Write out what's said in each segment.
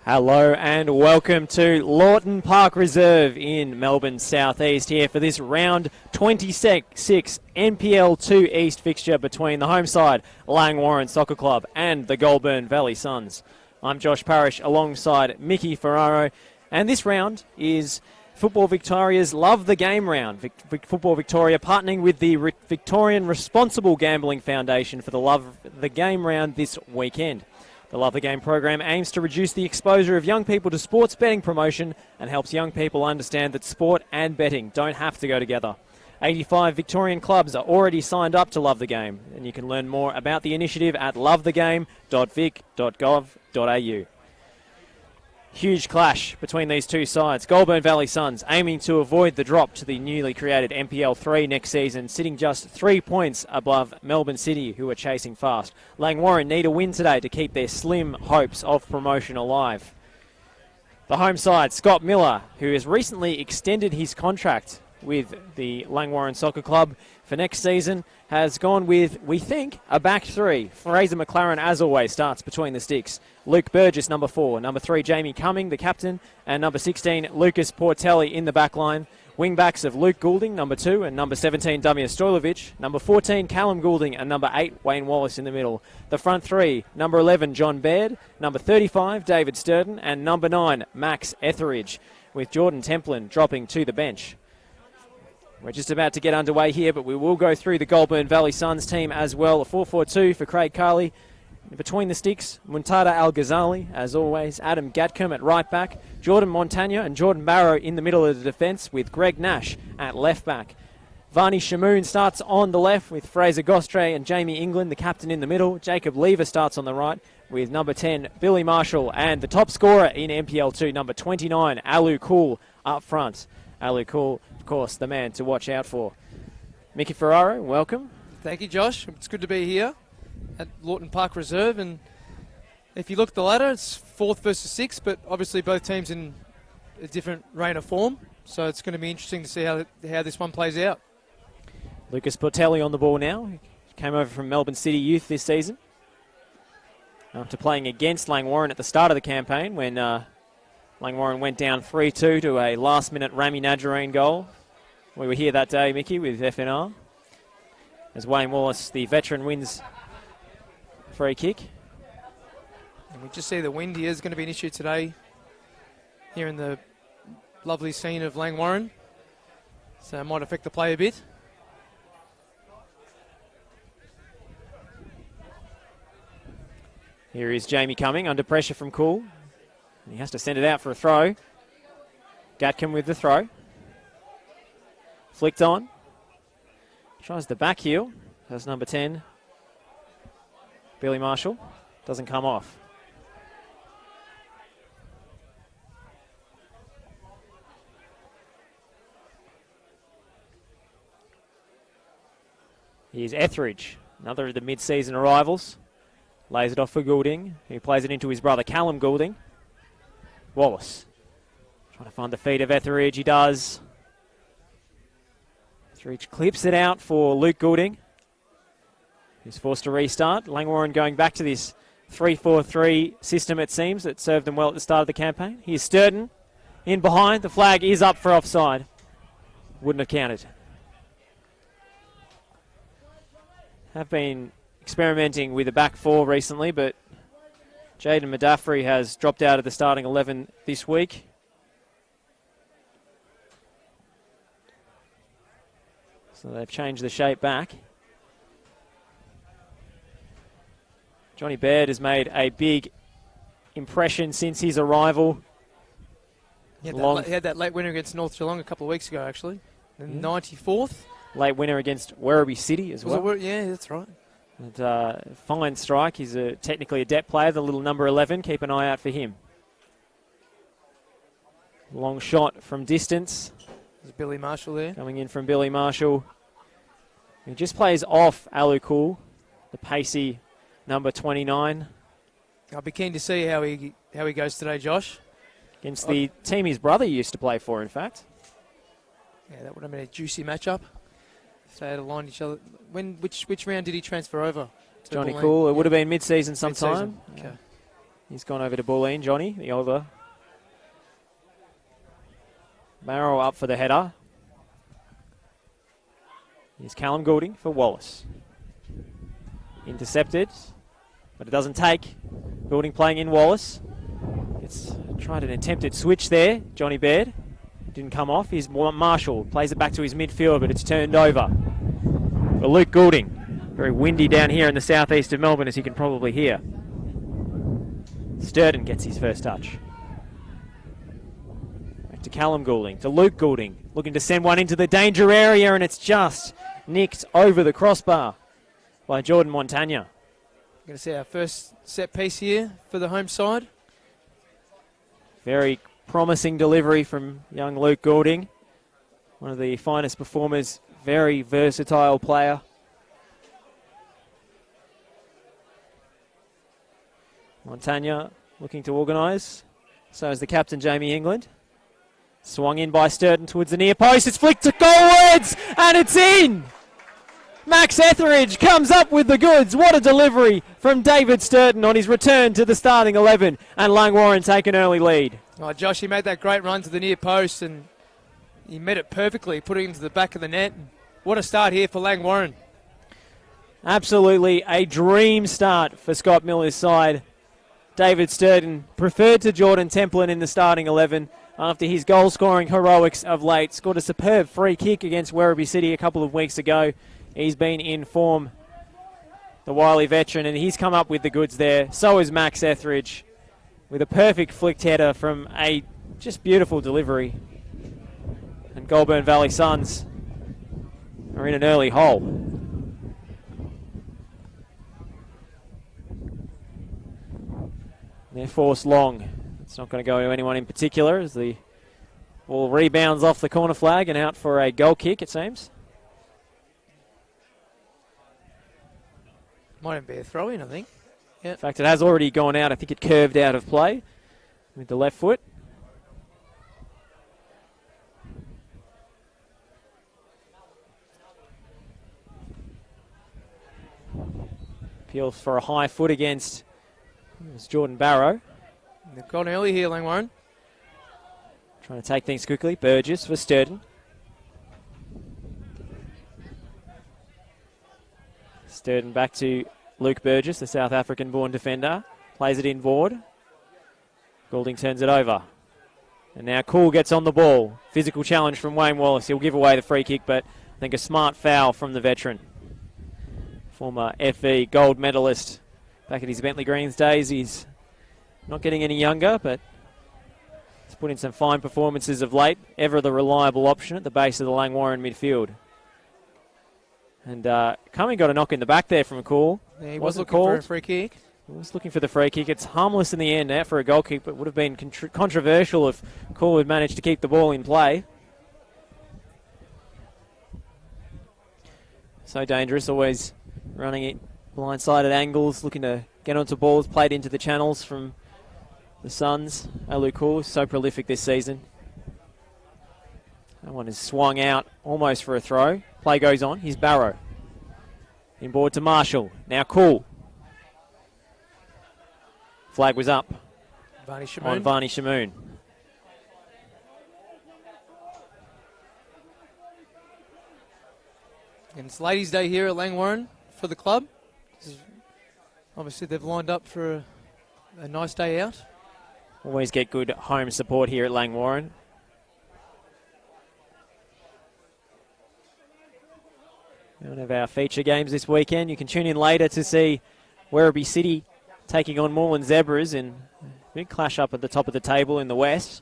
Hello and welcome to Lawton Park Reserve in Melbourne Southeast here for this round 26 NPL 2 East fixture between the home side Langwarrin Soccer Club and the Goulburn Valley Suns. I'm Josh Parrish alongside Mickey Ferraro, and this round is Football Victoria's Love the Game round. Football Victoria partnering with the Victorian Responsible Gambling Foundation for the Love the Game round this weekend. The Love the Game program aims to reduce the exposure of young people to sports betting promotion and helps young people understand that sport and betting don't have to go together. 85 Victorian clubs are already signed up to Love the Game, and you can learn more about the initiative at lovethegame.vic.gov.au. Huge clash between these two sides. Goulburn Valley Suns aiming to avoid the drop to the newly created NPL 3 next season, sitting just 3 points above Melbourne City, who are chasing fast. Langwarrin need a win today to keep their slim hopes of promotion alive. The home side, Scott Miller, who has recently extended his contract with the Langwarrin Soccer Club for next season, has gone with, we think, a back three. Fraser McLaren, as always, starts between the sticks. Luke Burgess, number 4. Number 3, Jamie Cumming, the captain. And number 16, Lucas Portelli in the back line. Wing-backs of Luke Goulding, number 2, and number 17, Damir Stojlovic. Number 14, Callum Goulding, and number 8, Wayne Wallace in the middle. The front three, number 11, John Baird. Number 35, David Sturden. And number 9, Max Etheridge, with Jordan Templin dropping to the bench. We're just about to get underway here, but we will go through the Goulburn Valley Suns team as well. A 4-4-2 for Craig Carley. Between the sticks, Muntada Al-Ghazali, as always. Adam Gatcombe at right back. Jordan Montaigne and Jordan Barrow in the middle of the defence, with Gregg Nash at left back. Varney Shamoon starts on the left with Fraser Gostre and Jamie England, the captain, in the middle. Jacob Lever starts on the right with number 10, Billy Marshall, and the top scorer in NPL 2, number 29, Alu Kool, up front. Alu Kool, of course, the man to watch out for. Mickey Ferraro, welcome. Thank you, Josh. It's good to be here at Lawton Park Reserve. And if you look at the ladder, it's 4th versus 6th, but obviously both teams in a different reign of form. So it's going to be interesting to see how this one plays out. Lucas Portelli on the ball now. He came over from Melbourne City Youth this season after playing against Langwarrin at the start of the campaign when Langwarrin went down 3-2 to a last-minute Rami Najareen goal. We were here that day, Mickey, with FNR. As Wayne Wallace, the veteran, wins a free kick. And we just see the wind here is going to be an issue today here in the lovely scene of Langwarrin. So it might affect the play a bit. Here is Jamie Cumming under pressure from Kool. He has to send it out for a throw. Gatcombe with the throw. Flicked on. Tries the back heel. That's number 10. Billy Marshall. Doesn't come off. Here's Etheridge, another of the mid-season arrivals. Lays it off for Goulding, who plays it into his brother Callum Goulding. Wallace trying to find the feet of Etheridge. He does. Etheridge clips it out for Luke Goulding, who's forced to restart. Langwarrin going back to this 3-4-3 system, it seems, that served them well at the start of the campaign. Here's Sturden in behind. The flag is up for offside. Wouldn't have counted. Have been experimenting with a back four recently, but Jaden Madoff has dropped out of the starting 11 this week. So they've changed the shape back. Johnny Baird has made a big impression since his arrival. He had that late winner against North Geelong a couple of weeks ago, actually. The 94th. Late winner against Werribee City as well. Yeah, that's right. And, fine strike. He's technically a depth player, the little number 11. Keep an eye out for him. Long shot from distance. There's Billy Marshall there. Coming in from Billy Marshall. He just plays off Alu Kool, the pacey number 29. I'll be keen to see how he goes today, Josh. Against the team his brother used to play for, in fact. Yeah, that would have been a juicy matchup. If they had aligned each other. Which round did he transfer over? Johnny Kool. It would have been mid-season sometime. Okay. He's gone over to Bulleen, Johnny, the older. Barrow up for the header. Here's Callum Goulding for Wallace. Intercepted, but it doesn't take. Goulding playing in Wallace. It's tried an attempted switch there. Johnny Baird didn't come off. Here's Marshall, plays it back to his midfield, but it's turned over. But Luke Goulding, very windy down here in the southeast of Melbourne, as you can probably hear. Sturden gets his first touch. Back to Callum Goulding, to Luke Goulding, looking to send one into the danger area, and it's just nicked over the crossbar by Jordan Montaigne. Going to see our first set piece here for the home side. Very promising delivery from young Luke Goulding. One of the finest performers, very versatile player. Montaigne looking to organise. So is the captain, Jamie England. Swung in by Sturden towards the near post. It's flicked to goalwards, and it's in! Max Etheridge comes up with the goods. What a delivery from David Sturden on his return to the starting 11, and Langwarrin take an early lead. Oh, Josh, he made that great run to the near post, and he met it perfectly, put it into the back of the net. What a start here for Langwarrin. Absolutely a dream start for Scott Miller's side. David Sturden preferred to Jordan Templin in the starting 11 after his goal-scoring heroics of late. Scored a superb free kick against Werribee City a couple of weeks ago. He's been in form, the wily veteran, and he's come up with the goods there. So is Max Etheridge with a perfect flicked header from a just beautiful delivery. And Goulburn Valley Suns are in an early hole. They're forced long. It's not going to go to anyone in particular as the ball rebounds off the corner flag and out for a goal kick, it seems. Might even be a throw-in, I think. In fact, it has already gone out. I think it curved out of play with the left foot. Appeals for a high foot against Jordan Barrow. They've gone early here, Langwarrin. Trying to take things quickly. Burgess for Sturden. Sturden back to Luke Burgess, the South African-born defender. Plays it inboard. Goulding turns it over. And now Cool gets on the ball. Physical challenge from Wayne Wallace. He'll give away the free kick, but I think a smart foul from the veteran. Former FE gold medalist back at his Bentley Greens days. He's not getting any younger, but he's put in some fine performances of late. Ever the reliable option at the base of the Langwarrin midfield. And Cumming got a knock in the back there from Cool. Yeah, he was looking for a free kick. He was looking for the free kick. It's harmless in the end out for a goal kick, but would have been controversial if Cool had managed to keep the ball in play. So dangerous, always running it blindside angles, looking to get onto balls, played into the channels from the Suns. Alu Cool is so prolific this season. That one is swung out almost for a throw. Play goes on. Here's Barrow. Inboard to Marshall. Now Cool. Flag was up on Varney Shamoon. And it's Ladies' Day here at Langwarrin for the club. Obviously, they've lined up for a nice day out. Always get good home support here at Langwarrin. One of our feature games this weekend. You can tune in later to see Werribee City taking on Moreland Zebras in a big clash up at the top of the table in the west.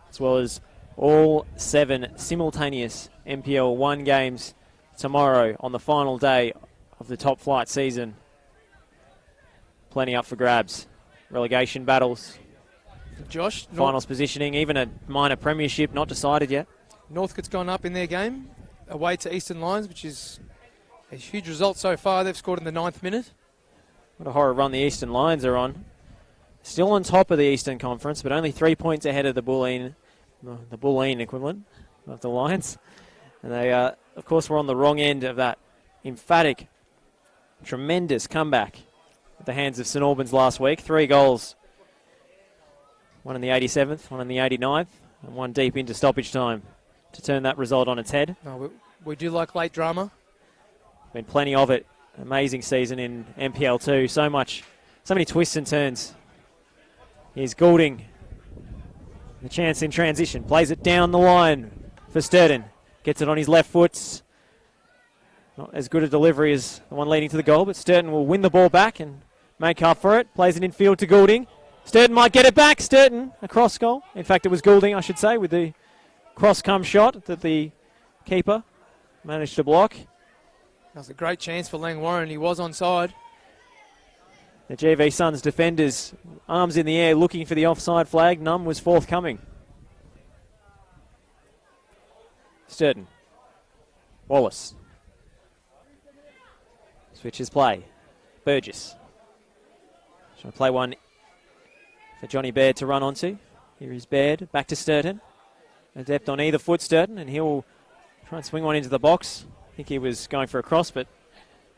As well as all 7 simultaneous NPL 1 games tomorrow on the final day of the top flight season. Plenty up for grabs. Relegation battles. Josh. Finals positioning, even a minor premiership not decided yet. Northcote's gone up in their game away to Eastern Lions, which is a huge result so far. They've scored in the 9th minute. What a horror run the Eastern Lions are on. Still on top of the Eastern Conference, but only 3 points ahead of the Bulleen equivalent of the Lions. And they, of course, were on the wrong end of that emphatic, tremendous comeback at the hands of St Albans last week. 3 goals. One in the 87th, one in the 89th, and one deep into stoppage time to turn that result on its head. No, we do like late drama. Been plenty of it. Amazing season in NPL 2. So many twists and turns. Here's Goulding. The chance in transition. Plays it down the line for Sturton. Gets it on his left foot. Not as good a delivery as the one leading to the goal, but Sturton will win the ball back and make up for it. Plays it in field to Goulding. Sturton might get it back. Sturton, a cross goal. In fact, it was Goulding, I should say, with the cross-come shot that the keeper managed to block. That was a great chance for Langwarrin. He was onside. The GV Suns defenders, arms in the air, looking for the offside flag. None was forthcoming. Sturton. Wallace. Switches play. Burgess. Trying to play one for Johnny Baird to run onto. Here is Baird. Back to Sturton. Adept on either foot, Sturton, and he'll try and swing one into the box. I think he was going for a cross, but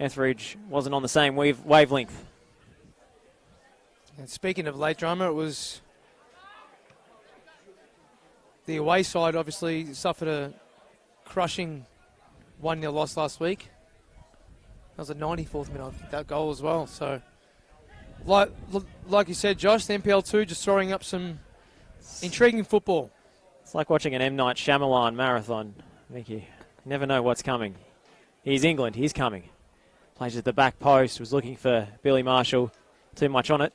Etheridge wasn't on the same wavelength. And speaking of late drama, it was the away side obviously suffered a crushing 1-0 loss last week. That was a 94th minute, I think, that goal as well. So, like you said, Josh, the NPL 2 just throwing up some intriguing football. It's like watching an M. Night Shyamalan marathon. I think you never know what's coming. Here's England. He's coming. Plays at the back post. Was looking for Billy Marshall. Too much on it.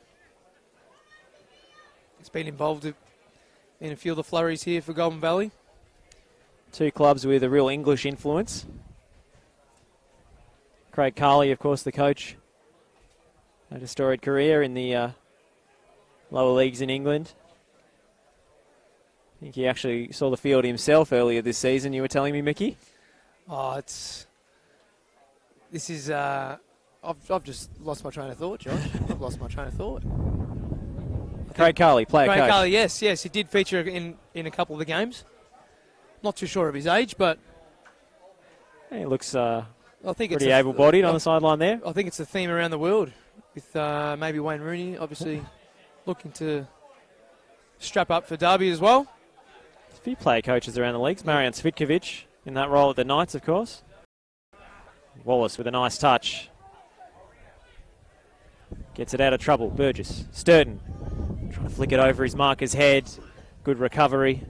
He's been involved in a few of the flurries here for Goulburn Valley. 2 clubs with a real English influence. Craig Carley, of course, the coach. Had a storied career in the lower leagues in England. I think he actually saw the field himself earlier this season, you were telling me, Mickey? Oh, this is, I've just lost my train of thought, Josh. I've lost my train of thought. Craig Carley, player coach. Craig Carley, yes, he did feature in a couple of the games. Not too sure of his age, but He looks I think pretty able-bodied on the sideline there. I think it's a theme around the world with maybe Wayne Rooney, obviously looking to strap up for Derby as well. A few player coaches around the leagues. Marian Svitkovic in that role at the Knights, of course. Wallace with a nice touch. Gets it out of trouble. Burgess. Sturton. Trying to flick it over his marker's head. Good recovery.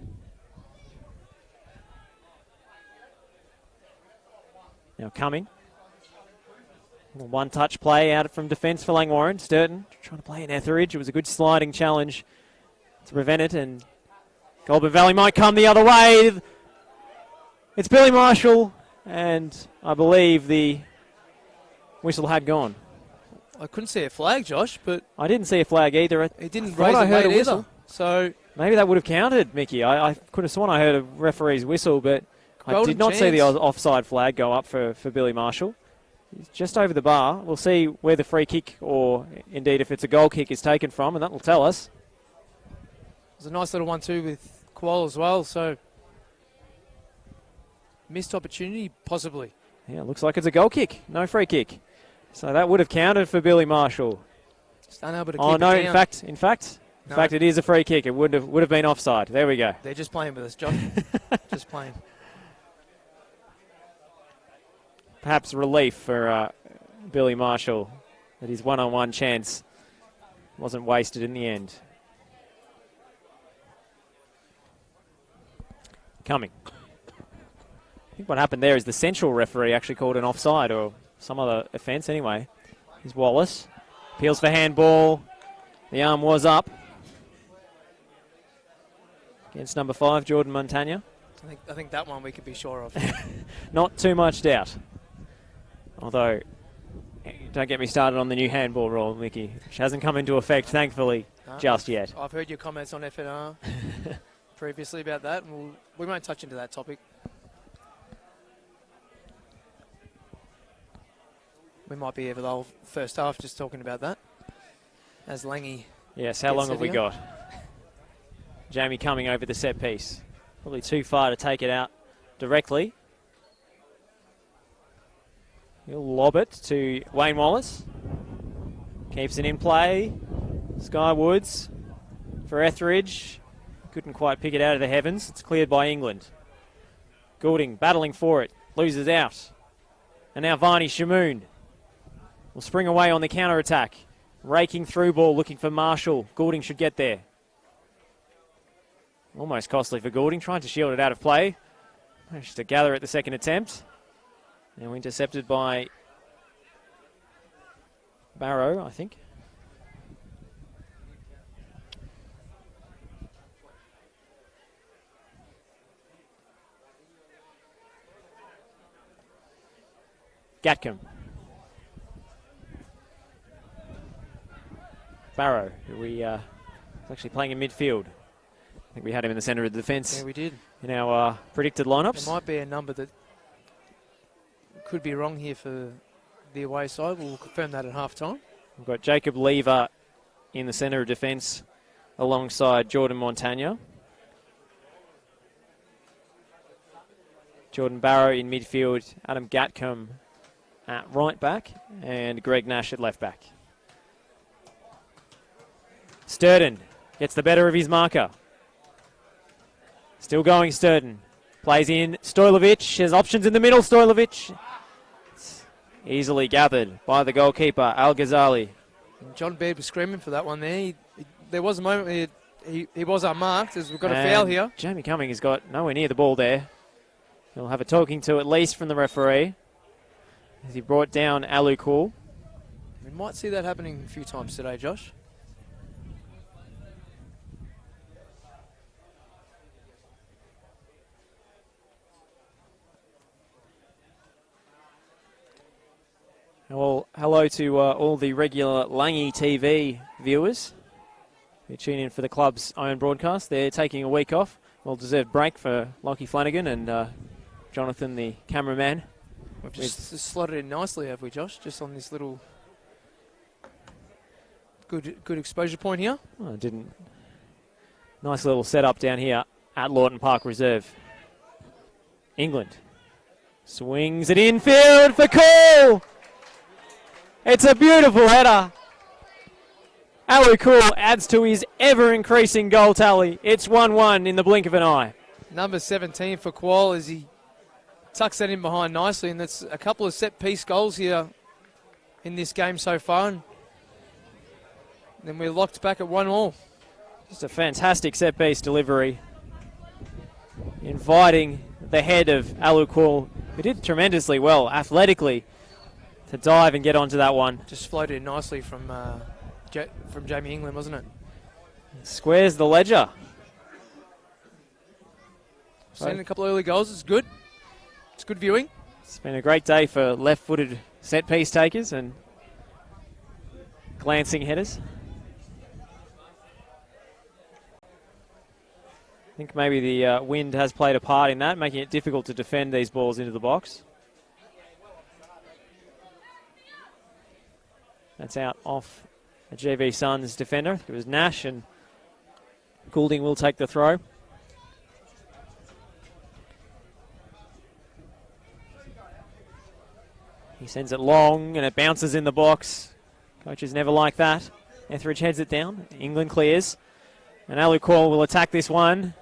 Now coming. One-touch play out from defence for Langwarrin. Sturton trying to play in Etheridge. It was a good sliding challenge to prevent it, and Goulburn Valley might come the other way. It's Billy Marshall, and I believe the whistle had gone. I couldn't see a flag, Josh, but I didn't see a flag either. it didn't raise a heard late a whistle. either. So maybe that would have counted, Mickey. I could have sworn I heard a referee's whistle, but I golden did not see the chance. offside flag go up for Billy Marshall. He's just over the bar. We'll see where the free kick, or indeed if it's a goal kick, is taken from, and that will tell us. it was a nice little 1-2 with Qual as well, so missed opportunity, possibly. Yeah, looks like it's a goal kick, no free kick. So that would have counted for Billy Marshall. Just unable to keep Oh no! it down. In fact, it is a free kick. It would have been offside. There we go. They're just playing with us, Josh. Just playing. Perhaps relief for Billy Marshall that his one-on-one chance wasn't wasted in the end. Coming. I think what happened there is the central referee actually called an offside or some other offence anyway. Here's Wallis. Appeals for handball. The arm was up. Against number 5, Jordan Montaigne. I think that one we could be sure of. Not too much doubt. Although, don't get me started on the new handball rule, Mickey, which hasn't come into effect, thankfully, just yet. I've heard your comments on FNR previously about that, and we won't touch into that topic. We might be here for the whole first half just talking about that. As Langy. Yes, how long have we got? Jamie coming over the set piece. Probably too far to take it out directly. He'll lob it to Wayne Wallace. Keeps it in play. Skywoods for Etheridge. Couldn't quite pick it out of the heavens. It's cleared by England. Goulding battling for it. Loses out. And now Varney Shamoon will spring away on the counter-attack. Raking through ball, looking for Marshall. Goulding should get there. Almost costly for Goulding, trying to shield it out of play. Managed to gather at the second attempt. Now intercepted by Barrow, I think. Catkin. Barrow, who is actually playing in midfield. I think we had him in the centre of the defence. Yeah, we did. In our predicted lineups. There might be a number that could be wrong here for the away side. We'll confirm that at half-time. We've got Jacob Lever in the centre of defence alongside Jordan Montaigne. Jordan Barrow in midfield, Adam Gatcombe at right back, and Gregg Nash at left back. Sturden gets the better of his marker. Still going, Sturden. Plays in. Stojlovic has options in the middle. Stojlovic. It's easily gathered by the goalkeeper, Al Ghazali. John Baird was screaming for that one there. There was a moment where he was unmarked as we've got a foul here. Jamie Cumming has got nowhere near the ball there. He'll have a talking to at least from the referee as he brought down Alec. We might see that happening a few times today, Josh. Well, hello to all the regular Langy TV viewers who tune in for the club's own broadcast. They're taking a week off. Well-deserved break for Lockie Flanagan and Jonathan, the cameraman. We've just slotted in nicely, have we, Josh? Just on this little good exposure point here. Oh, didn't. Nice little setup down here at Lawton Park Reserve. England swings it infield for Cool. It's a beautiful header. Alec adds to his ever-increasing goal tally. It's 1-1 in the blink of an eye. Number 17 for Qual as he tucks that in behind nicely, and that's a couple of set-piece goals here in this game so far. And then we're locked back at 1-1. Just a fantastic set-piece delivery. Inviting the head of Alec, who did tremendously well athletically to dive and get onto that one. Just floated in nicely from Jamie England, wasn't it? Squares the ledger. Seen a couple of early goals. It's good. It's good viewing. It's been a great day for left-footed set-piece takers and glancing headers. I think maybe the wind has played a part in that, making it difficult to defend these balls into the box. That's out off a GV Suns defender. I think it was Nash, and Goulding will take the throw. He sends it long, and it bounces in the box. Coaches never like that. Etheridge heads it down. England clears. And Alec will attack this one.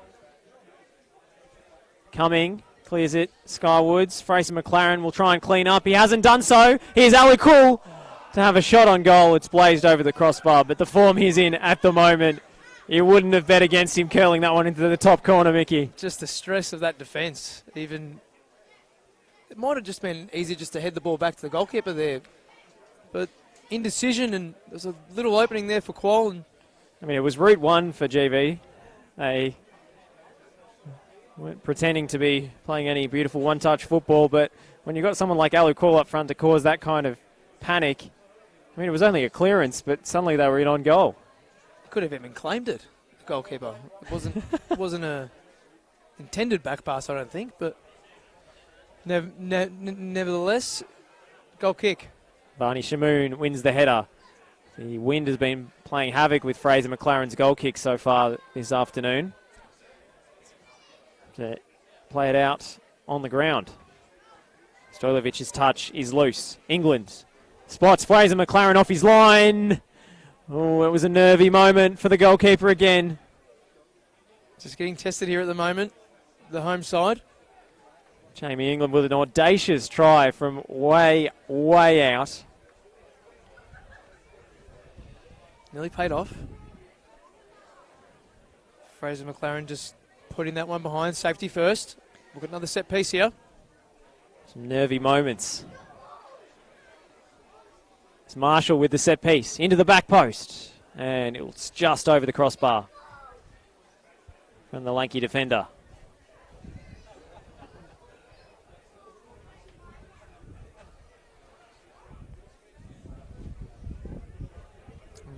Cumming clears it. Skywoods. Fraser McLaren will try and clean up. He hasn't done so. Here's Alec to have a shot on goal. It's blazed over the crossbar, but the form he's in at the moment, you wouldn't have bet against him curling that one into the top corner, Mickey. Just the stress of that defence. It might have just been easy just to head the ball back to the goalkeeper there. But indecision, and there's a little opening there for Qual. And I mean, it was route one for GV. They weren't pretending to be playing any beautiful one-touch football, but when you've got someone like Alec up front to cause that kind of panic, I mean, it was only a clearance, but suddenly they were in on goal. Could have even claimed it, the goalkeeper. It wasn't a intended back pass, I don't think, but nevertheless, goal kick. Barney Shamoon wins the header. The wind has been playing havoc with Fraser McLaren's goal kick so far this afternoon. To play it out on the ground. Stojlovic's touch is loose. England Spots Fraser McLaren off his line. Oh, it was a nervy moment for the goalkeeper again. Just getting tested here at the moment, the home side. Jamie England with an audacious try from way, way out. Nearly paid off. Fraser McLaren just putting that one behind. Safety first. We've got another set piece here. Some nervy moments. It's Marshall with the set piece. Into the back post. And it's just over the crossbar from the lanky defender.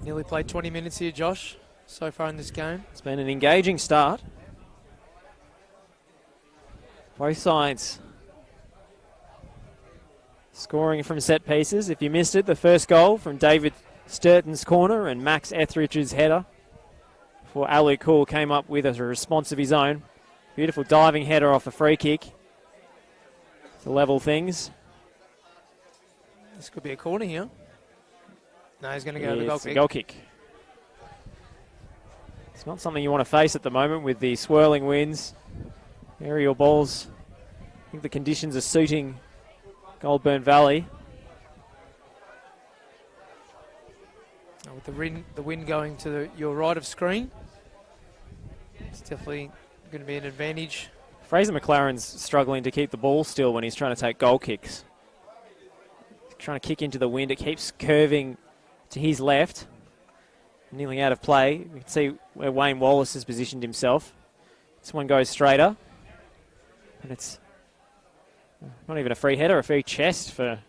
Nearly played 20 minutes here, Josh, so far in this game. It's been an engaging start. Both sides scoring from set pieces. If you missed it, the first goal from David Sturton's corner and Max Etheridge's header before Alec came up with a response of his own. Beautiful diving header off a free kick to level things. This could be a corner here. No, he's going to go to the goal kick. Goal kick. It's not something you want to face at the moment with the swirling winds, aerial balls. I think the conditions are suiting Goulburn Valley. With the wind going to your right of screen, it's definitely going to be an advantage. Fraser McLaren's struggling to keep the ball still when he's trying to take goal kicks. He's trying to kick into the wind. It keeps curving to his left. Nearly out of play. You can see where Wayne Wallace has positioned himself. This one goes straighter. And it's not even a free header, a free chest for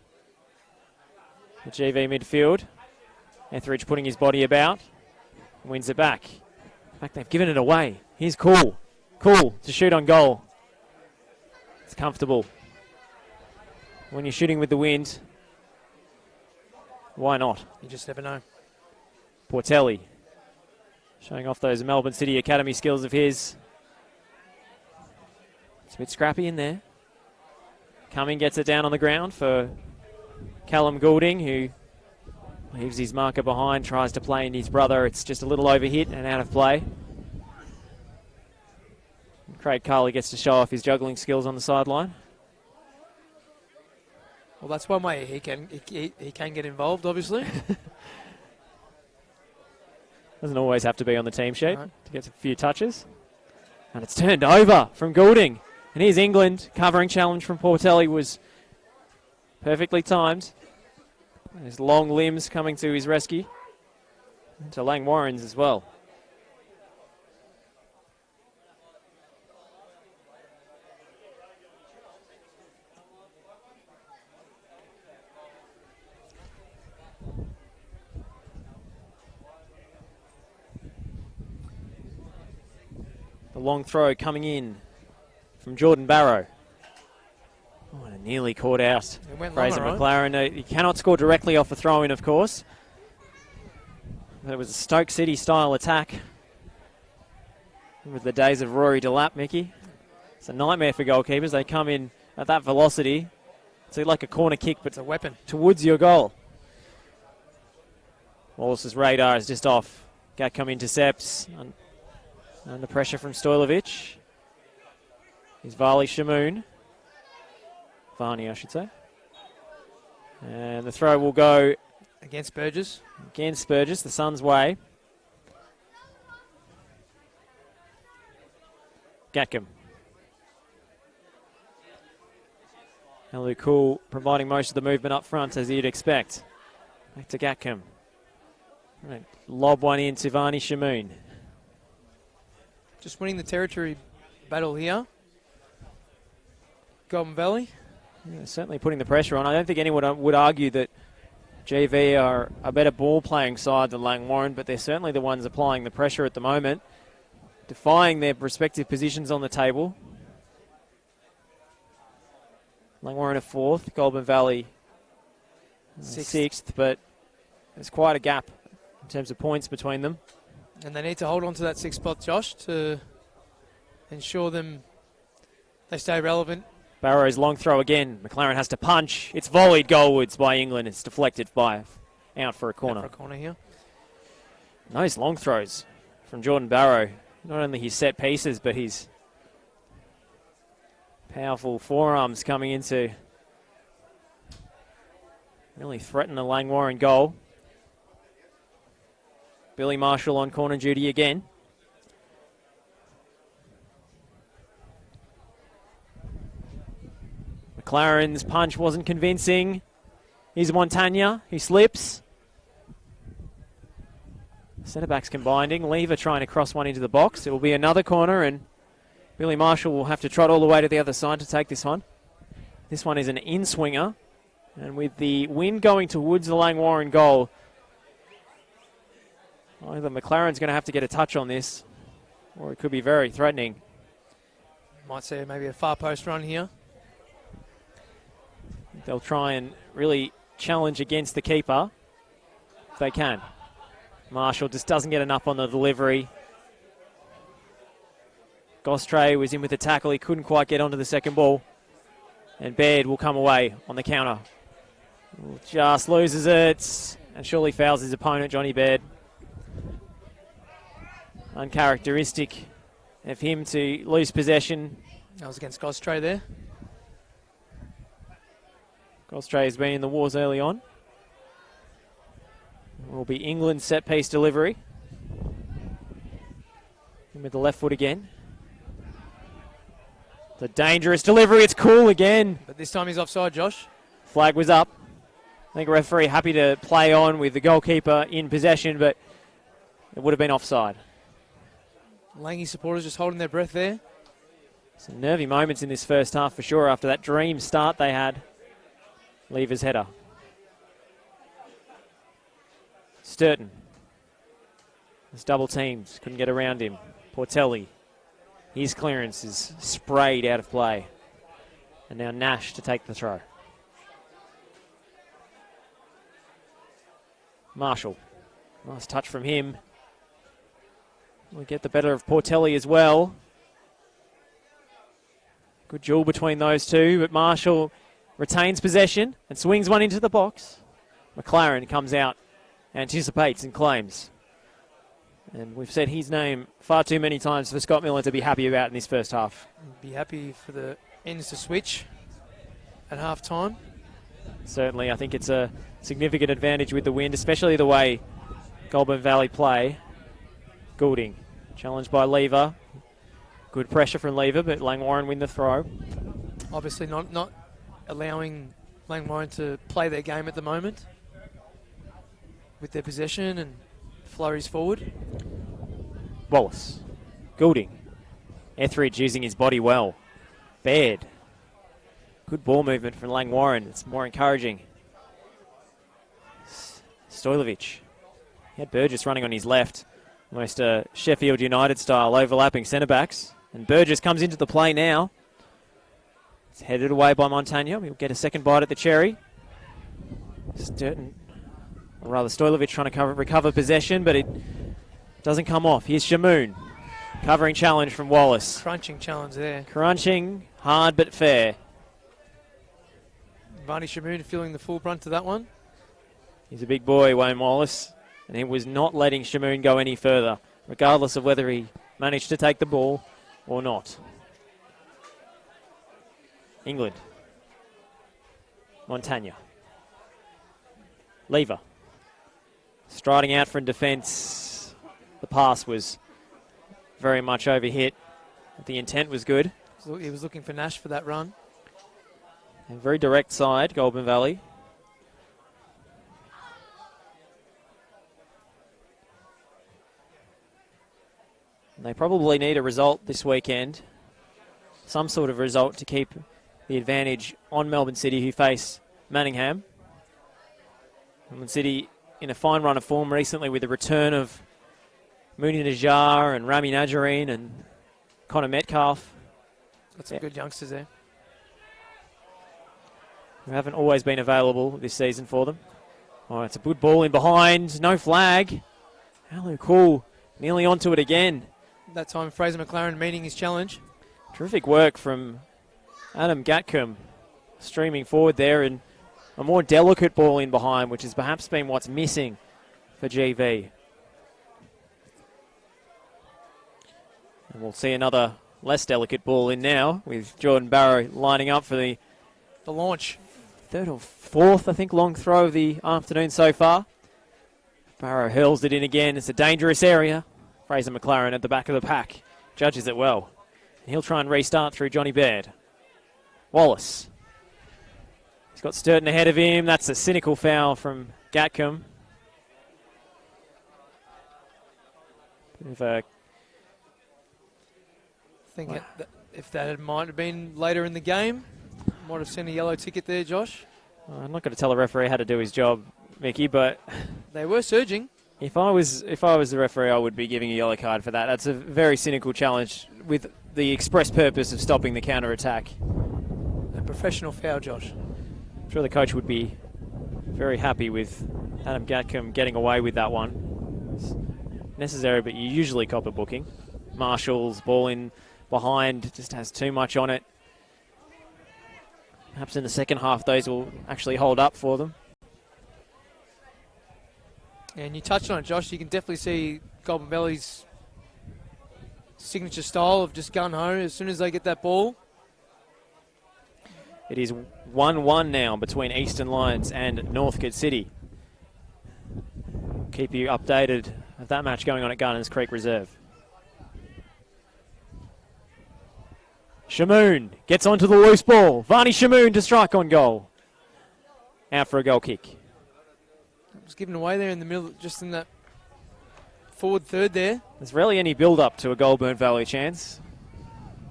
the GV midfield. Etheridge putting his body about. Wins it back. In fact, they've given it away. Here's Cool. Cool to shoot on goal. It's comfortable. When you're shooting with the wind, why not? You just never know. Portelli showing off those Melbourne City Academy skills of his. It's a bit scrappy in there. Cumming gets it down on the ground for Callum Goulding, who leaves his marker behind, tries to play in his brother. It's just a little overhit and out of play. Craig Carley gets to show off his juggling skills on the sideline. Well, that's one way he can get involved, obviously. Doesn't always have to be on the team sheet to get a few touches. And it's turned over from Goulding. And here's England. Covering challenge from Portelli was perfectly timed. His long limbs coming to his rescue. And to Langwarrin's as well. The long throw coming in from Jordan Barrow. Oh, and it nearly caught out Fraser McLaren. He cannot score directly off a throw-in, of course. But it was a Stoke City-style attack. With the days of Rory Delap, Mickey. It's a nightmare for goalkeepers. They come in at that velocity. It's like a corner kick, but it's a weapon towards your goal. Wallace's radar is just off. Gatcombe intercepts. Under pressure from Stojlovic. Here's Varley Shamoon. Varney, I should say. And the throw will go against Burgess. Against Burgess, the Suns' way. Gatcombe. Hello Cool providing most of the movement up front as you'd expect. Back to Gatcombe. Right. Lob one in to Varney Shamoon. Just winning the territory battle here. Goulburn Valley. Yeah, certainly putting the pressure on. I don't think anyone would argue that GV are a better ball-playing side than Langwarrin, but they're certainly the ones applying the pressure at the moment, defying their respective positions on the table. Langwarrin are fourth, Goulburn Valley sixth, but there's quite a gap in terms of points between them. And they need to hold on to that sixth spot, Josh, to ensure they stay relevant Barrow's long throw again. McLaren has to punch. It's volleyed goalwards by England. It's deflected out for a corner. Out for a corner here. Nice long throws from Jordan Barrow. Not only his set pieces, but his powerful forearms coming in to really threaten the Langwarrin goal. Billy Marshall on corner duty again. McLaren's punch wasn't convincing. Here's Montaigne. He slips. Centre-backs combining. Lever trying to cross one into the box. It will be another corner, and Billy Marshall will have to trot all the way to the other side to take this one. This one is an in-swinger. And with the wind going towards the Langwarrin goal, either McLaren's going to have to get a touch on this, or it could be very threatening. Might see maybe a far post run here. They'll try and really challenge against the keeper if they can. Marshall just doesn't get enough on the delivery. Gostre was in with the tackle. He couldn't quite get onto the second ball. And Baird will come away on the counter. Just loses it and surely fouls his opponent, Johnny Baird. Uncharacteristic of him to lose possession. That was against Gostre there. Gostre has been in the wars early on. It will be England's set-piece delivery. And with the left foot again. It's a dangerous delivery. It's cool again. But this time he's offside, Josh. Flag was up. I think referee happy to play on with the goalkeeper in possession, but it would have been offside. Langy supporters just holding their breath there. Some nervy moments in this first half for sure after that dream start they had. Lever's header. Sturton. There's double teams. Couldn't get around him. Portelli. His clearance is sprayed out of play. And now Nash to take the throw. Marshall. Nice touch from him. We get the better of Portelli as well. Good duel between those two, but Marshall retains possession and swings one into the box. McLaren comes out, anticipates and claims. And we've said his name far too many times for Scott Miller to be happy about in this first half. Be happy for the ends to switch at half time. Certainly, I think it's a significant advantage with the wind, especially the way Goulburn Valley play. Goulding, challenged by Lever. Good pressure from Lever, but Langwarrin win the throw. Obviously not allowing Langwarrin to play their game at the moment with their possession and flurries forward. Wallace, Goulding. Etheridge using his body well. Baird. Good ball movement from Langwarrin. It's more encouraging. Stojlovic. He had Burgess running on his left. Almost a Sheffield United style overlapping centre backs. And Burgess comes into the play now. It's headed away by Montaigne. He'll get a second bite at the cherry. Sturton, or rather Stojlovic trying to recover possession, but it doesn't come off. Here's Shamoon. Covering challenge from Wallace. Crunching challenge there. Crunching, hard but fair. Varney Shamoon feeling the full brunt of that one. He's a big boy, Wayne Wallace, and he was not letting Shamoon go any further, regardless of whether he managed to take the ball or not. England. Montaigne. Lever. Striding out from defence. The pass was very much overhit. The intent was good. He was looking for Nash for that run. A very direct side, Goulburn Valley. And they probably need a result this weekend. Some sort of result to keep the advantage on Melbourne City, who face Manningham. Melbourne City in a fine run of form recently with the return of Mooney Najjar and Rami Najareen and Connor Metcalf. Got some good youngsters there. Who haven't always been available this season for them. Oh, it's a good ball in behind. No flag. Hello, cool. Nearly onto it again. That time Fraser McLaren meeting his challenge. Terrific work from Adam Gatcombe streaming forward there, and a more delicate ball in behind, which has perhaps been what's missing for GV. And we'll see another less delicate ball in now, with Jordan Barrow lining up for the launch. Third or fourth, I think, long throw of the afternoon so far. Barrow hurls it in again. It's a dangerous area. Fraser McLaren at the back of the pack judges it well. And he'll try and restart through Johnny Baird. Wallace. He's got Sturton ahead of him. That's a cynical foul from Gatcombe. Bit of a... I think if that might have been later in the game, might have sent a yellow ticket there, Josh. I'm not going to tell a referee how to do his job, Mickey, but they were surging. If I was the referee, I would be giving a yellow card for that. That's a very cynical challenge with the express purpose of stopping the counter-attack. A professional foul, Josh. I'm sure the coach would be very happy with Adam Gatcombe getting away with that one. It's necessary, but you usually cop a booking. Marshall's ball in behind just has too much on it. Perhaps in the second half, those will actually hold up for them. And you touched on it, Josh. You can definitely see Goulburn Valley's signature style of just gun-ho as soon as they get that ball. It is 1-1 now between Eastern Lions and Northcote City. Keep you updated of that match going on at Gunners Creek Reserve. Shamoon gets onto the loose ball. Varney Shamoon to strike on goal. Out for a goal kick. It was given away there in the middle, just in that forward third there. There's rarely any build-up to a Goulburn Valley chance,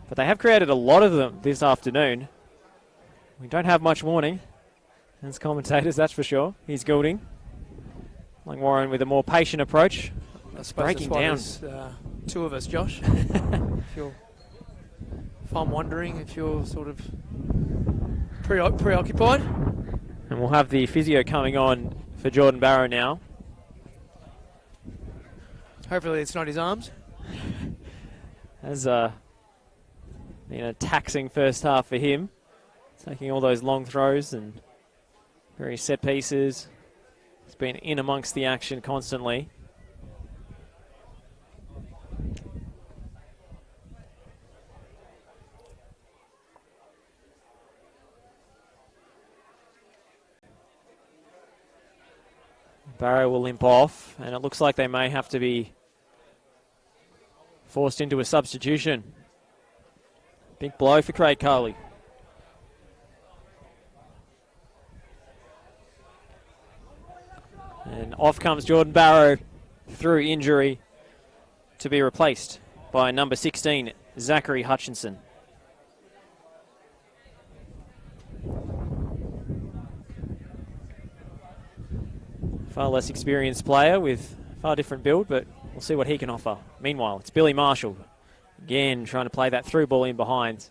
but they have created a lot of them this afternoon. We don't have much warning as commentators, that's for sure. He's Goulding. Langwarrin with a more patient approach. I suppose breaking down. There's, two of us, Josh. If I'm wondering if you're sort of preoccupied. And we'll have the physio coming on for Jordan Barrow now. Hopefully it's not his arms. Has been a taxing first half for him. Taking all those long throws and various set pieces. He's been in amongst the action constantly. Barrow will limp off, and it looks like they may have to be forced into a substitution. Big blow for Craig Carley. And off comes Jordan Barrow through injury to be replaced by number 16, Zachary Hutchinson. Far less experienced player with far different build, but we'll see what he can offer. Meanwhile, it's Billy Marshall. Again, trying to play that through ball in behind.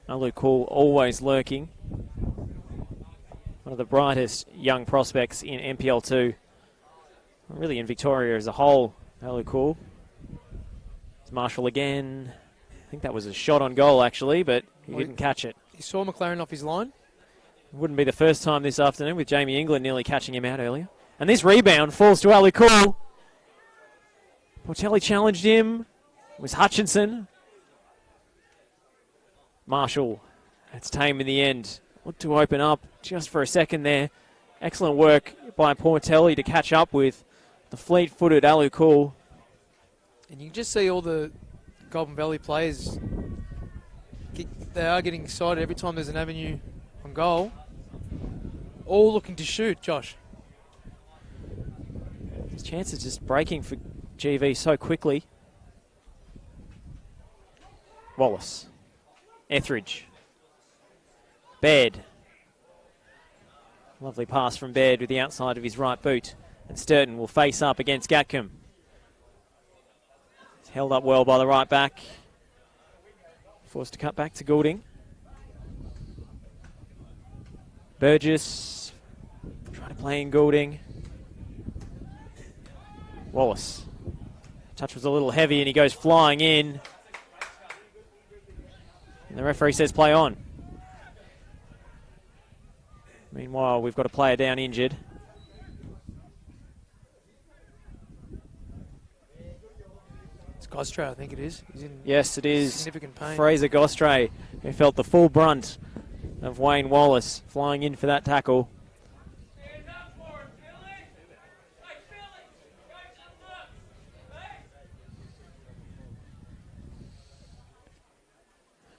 Alec always lurking. One of the brightest young prospects in NPL 2. Really in Victoria as a whole, Alec. It's Marshall again. I think that was a shot on goal, actually, but he didn't catch it. He saw McLaren off his line. Wouldn't be the first time this afternoon with Jamie England nearly catching him out earlier. And this rebound falls to Alec. Portelli challenged him. It was Hutchinson. Marshall. It's tame in the end. Looked to open up just for a second there. Excellent work by Portelli to catch up with the fleet-footed Alec. And you can just see all the Goulburn Valley players, they are getting excited every time there's an avenue on goal. All looking to shoot, Josh. His chances just breaking for GV so quickly. Wallace. Etheridge. Baird. Lovely pass from Baird with the outside of his right boot. And Sturton will face up against Gatcombe. It's held up well by the right back. Forced to cut back to Goulding. Burgess trying to play in Goulding. Wallace. Touch was a little heavy and he goes flying in. And the referee says play on. Meanwhile, we've got a player down injured. It's Gostra, I think it is. He's in Yes, it is. significant pain. Fraser Gostre, who felt the full brunt of Wayne Wallace flying in for that tackle.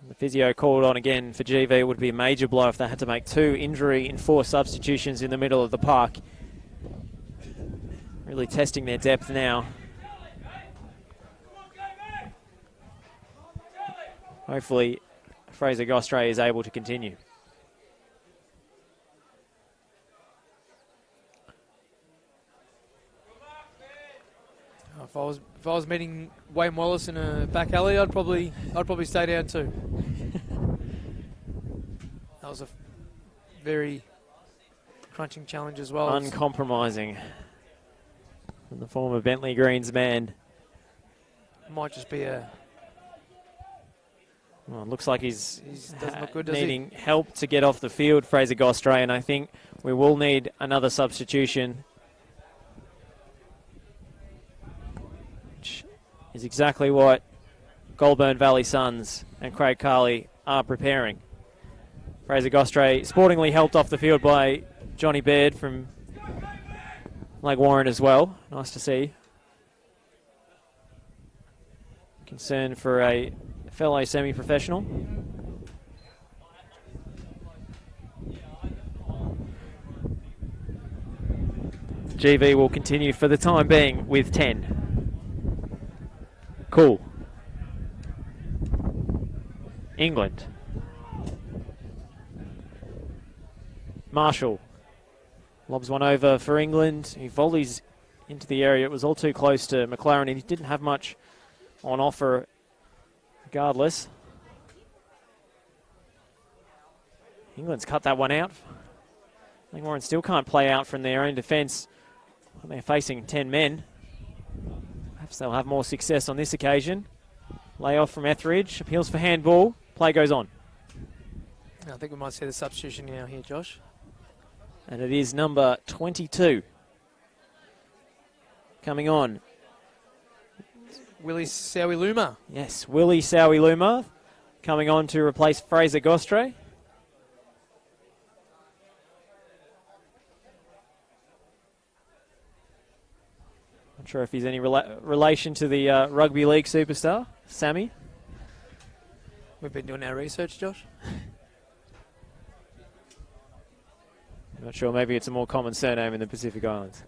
The physio called on again for GV. It would be a major blow if they had to make 2 injury-enforced substitutions in the middle of the park. Really testing their depth now. Hopefully, Fraser Gostre is able to continue. If I was meeting Wayne Wallace in a back alley, I'd probably stay down too. That was a very crunching challenge as well. Uncompromising. And the former Bentley Greens man. Might just be a... Well, it looks like he's doesn't look good, does needing help to get off the field, Fraser Gostre, and I think we will need another substitution. Which is exactly what Goulburn Valley Suns and Craig Carley are preparing. Fraser Gostre sportingly helped off the field by Johnny Baird from Langwarrin as well. Nice to see. Concern for a fellow semi-professional. GV will continue for the time being with 10. Cool. England. Marshall lobs one over for England. He volleys into the area. It was all too close to McLaren, and he didn't have much on offer regardless. England's cut that one out. Langwarrin still can't play out from their own defence when they're facing 10 men. Perhaps they'll have more success on this occasion. Layoff from Etheridge. Appeals for handball. Play goes on. I think we might see the substitution now here, Josh. And it is number 22 coming on. Willie Sowiluma. Yes, Willie Sowiluma coming on to replace Fraser Gostre. Not sure if he's any relation to the rugby league superstar, Sammy. We've been doing our research, Josh. I'm not sure, maybe it's a more common surname in the Pacific Islands.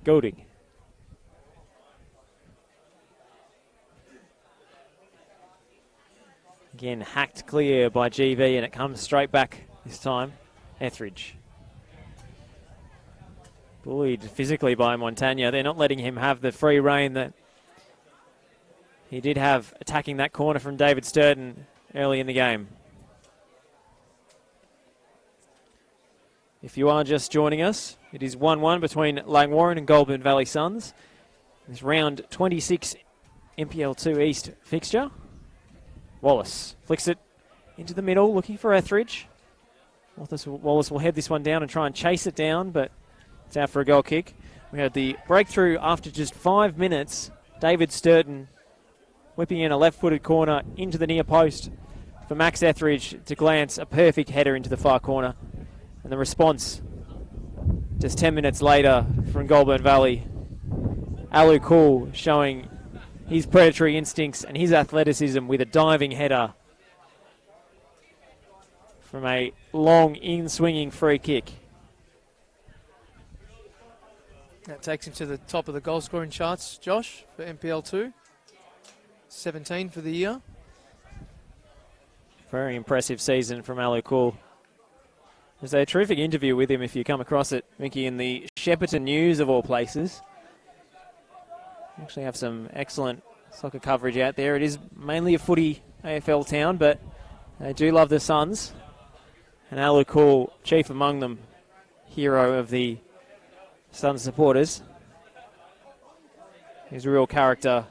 Golding. Again, hacked clear by GV, and it comes straight back this time. Etheridge. Bullied physically by Montaigne. They're not letting him have the free rein that he did have attacking that corner from David Sturton early in the game. If you are just joining us, it is 1-1 between Langwarrin and Goulburn Valley Suns. This round 26 NPL 2 East fixture. Wallace flicks it into the middle, looking for Etheridge. Wallace will head this one down and try and chase it down, but it's out for a goal kick. We had the breakthrough after just 5 minutes. David Sturton whipping in a left-footed corner into the near post for Max Etheridge to glance a perfect header into the far corner. And the response just 10 minutes later from Goulburn Valley. Alu Cool showing his predatory instincts and his athleticism with a diving header from a long in-swinging free kick. That takes him to the top of the goal scoring charts, Josh, for NPL 2. 17 for the year. Very impressive season from Alu Cool. There's a terrific interview with him if you come across it, Mickey, in the Shepparton News of all places. Actually have some excellent soccer coverage out there. It is mainly a footy AFL town, but they do love the Suns. And Alu Cool, chief among them, hero of the Suns supporters. He's a real character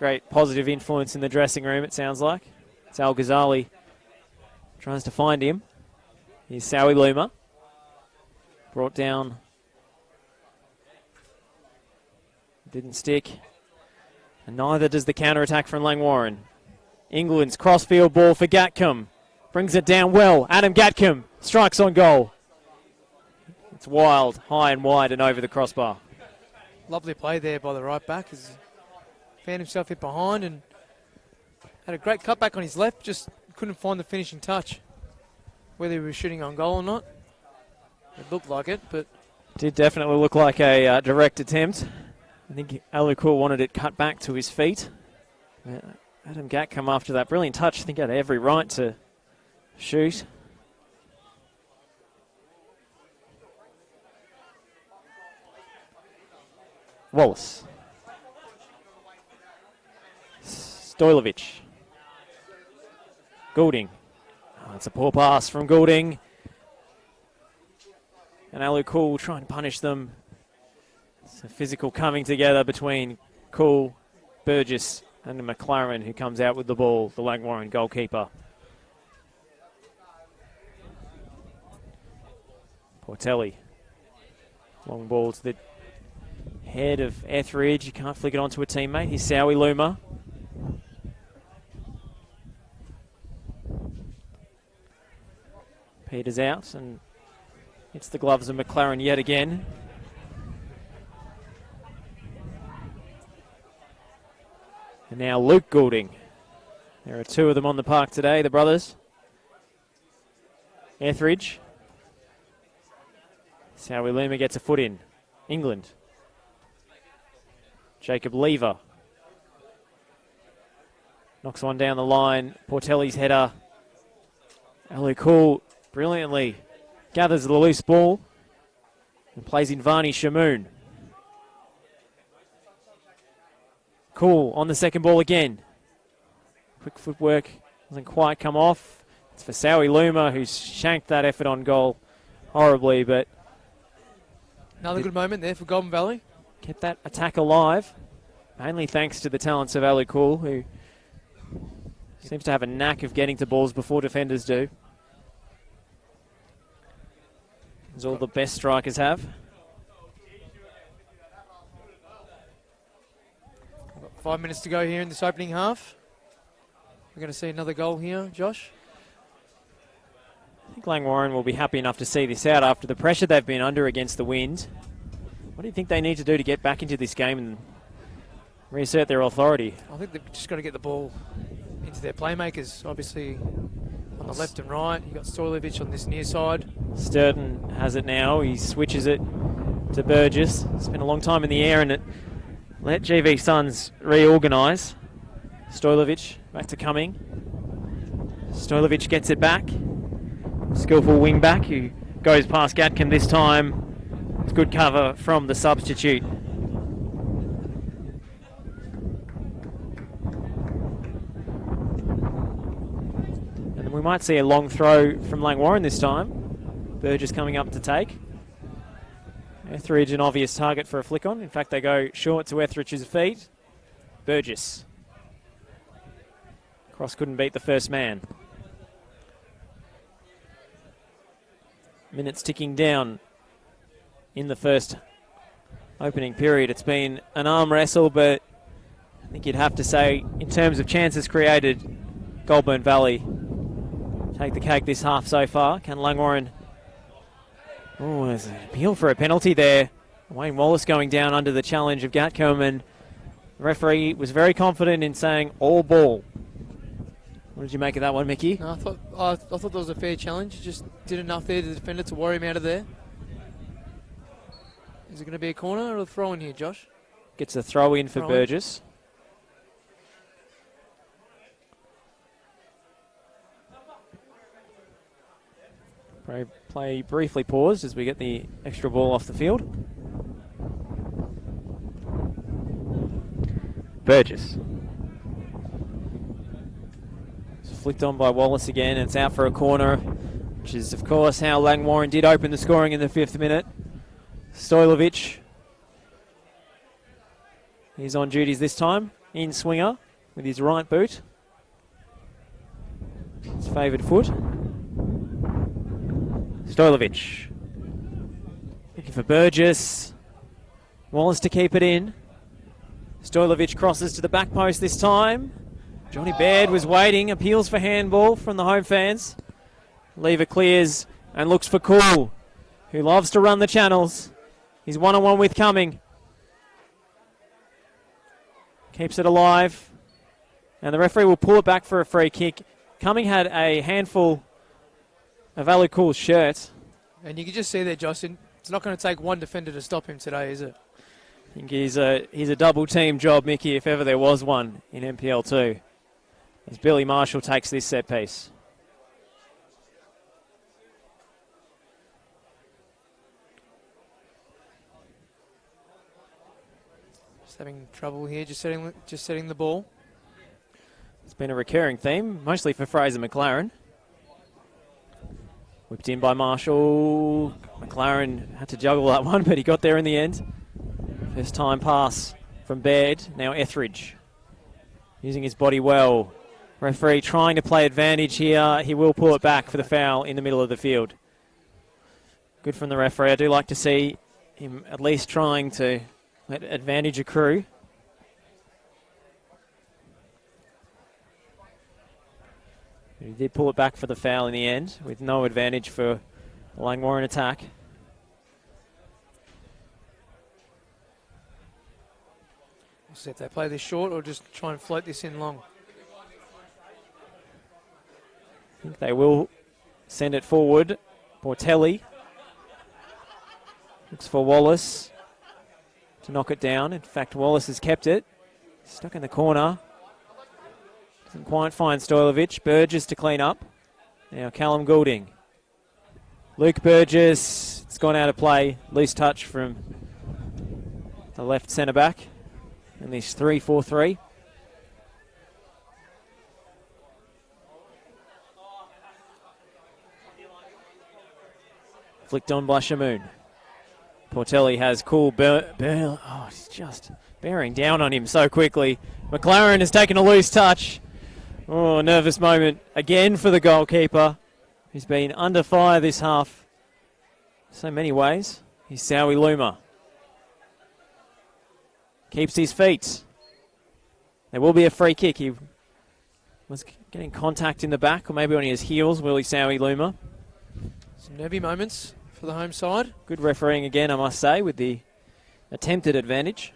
great positive influence in the dressing room, it sounds like. It's Ghazali tries to find him. Here's Sowie Luma. Brought down. Didn't stick. And neither does the counter-attack from Langwarrin. England's crossfield ball for Gatcombe. Brings it down well. Adam Gatcombe strikes on goal. It's wild, high and wide and over the crossbar. Lovely play there by the right back. He's found himself hit behind and had a great cutback on his left. Just couldn't find the finishing touch. Whether he was shooting on goal or not, it looked like it, but... Did definitely look like a direct attempt. I think Alec wanted it cut back to his feet. Adam Gatcombe, after that brilliant touch, I think had every right to shoot. Wallace. Stojlovic. Goulding. Oh, it's a poor pass from Goulding. And Alec trying to punish them. It's a physical coming together between Cool, Burgess and McLaren, who comes out with the ball, the Langwarrin goalkeeper. Portelli. Long ball to the head of Etheridge. You can't flick it onto a teammate. Here's Sowie Luma. Peters out and hits the gloves of McLaren yet again. And now Luke Goulding. There are two of them on the park today, the brothers. Etheridge. Sowie Luma gets a foot in. England. Jacob Lever. Knocks one down the line. Portelli's header. Alec brilliantly gathers the loose ball and plays in Varney Shamoon. Cool on the second ball again. Quick footwork doesn't quite come off. It's for Sowie Luma, who's shanked that effort on goal horribly, but another good moment there for Goulburn Valley. Kept that attack alive, mainly thanks to the talents of Alec who seems to have a knack of getting to balls before defenders do. As all the best strikers have. Got 5 minutes to go here in this opening half. We're going to see another goal here, Josh. I think Langwarrin will be happy enough to see this out after the pressure they've been under against the wind. What do you think they need to do to get back into this game and reassert their authority? I think they've just got to get the ball into their playmakers, obviously on the left and right. You've got Stojlovic on this near side. Sturton has it now. He switches it to Burgess. Spent a long time in the air and it let GV Suns reorganise. Stojlovic back to Cumming. Stojlovic gets it back. Skillful wing back who goes past Gatcombe this time. It's good cover from the substitute. And we might see a long throw from Langwarrin this time. Burgess coming up to take. Etheridge an obvious target for a flick on. In fact, they go short to Etheridge's feet. Burgess. Cross couldn't beat the first man. Minutes ticking down in the first opening period. It's been an arm wrestle, but I think you'd have to say, in terms of chances created, Goulburn Valley take the cake this half so far. Can Langwarrin... Oh, there's an appeal for a penalty there. Wayne Wallace going down under the challenge of Gatcombe, and the referee was very confident in saying all ball. What did you make of that one, Mickey? No, I thought that was a fair challenge. He just did enough there to the defender to worry him out of there. Is it going to be a corner or a throw in here, Josh? Gets a throw in for Burgess. Play briefly paused as we get the extra ball off the field. Burgess. It's flicked on by Wallace again. It's out for a corner, which is, of course, how Langwarrin did open the scoring in the 5th minute. Stojlovic. He's on duties this time. in swinger with his right boot. His favoured foot. Stojlovic. Looking for Burgess. Wallace to keep it in. Stojlovic crosses to the back post this time. Johnny Baird was waiting. Appeals for handball from the home fans. Lever clears and looks for Cool, who loves to run the channels. He's one-on-one with Cumming. Keeps it alive. And the referee will pull it back for a free kick. Cumming had a handful of Alec Cool's shirt. And you can just see there, Justin, it's not going to take one defender to stop him today, is it? I think he's a double team job, Mickey, if ever there was one in NPL 2. As Billy Marshall takes this set piece. Just having trouble here, just setting the ball. It's been a recurring theme, mostly for Fraser McLaren. Whipped in by Marshall. McLaren had to juggle that one, but he got there in the end. First time pass from Baird, now Etheridge. Using his body well. Referee trying to play advantage here. He will pull it back for the foul in the middle of the field. Good from the referee. I do like to see him at least trying to let advantage accrue. But he did pull it back for the foul in the end, with no advantage for the Langwarrin attack. We'll see if they play this short or just try and float this in long. I think they will send it forward. Portelli looks for Wallace to knock it down. In fact, Wallace has kept it. Stuck in the corner. Doesn't quite find Stojlovic. Burgess to clean up. Now Callum Goulding. Luke Burgess. It's gone out of play. Loose touch from the left centre back. And this 3-4-3. Flicked on by Shamoon. Portelli has Cool. Oh, he's just bearing down on him so quickly. McLaren has taken a loose touch. Oh, nervous moment again for the goalkeeper, who's been under fire this half. So many ways. He's Sowie Luma. Keeps his feet. There will be a free kick. He was getting contact in the back, or maybe on his heels, Willie Sowie Luma. Some nervy moments for the home side. Good refereeing again, I must say, with the attempted advantage.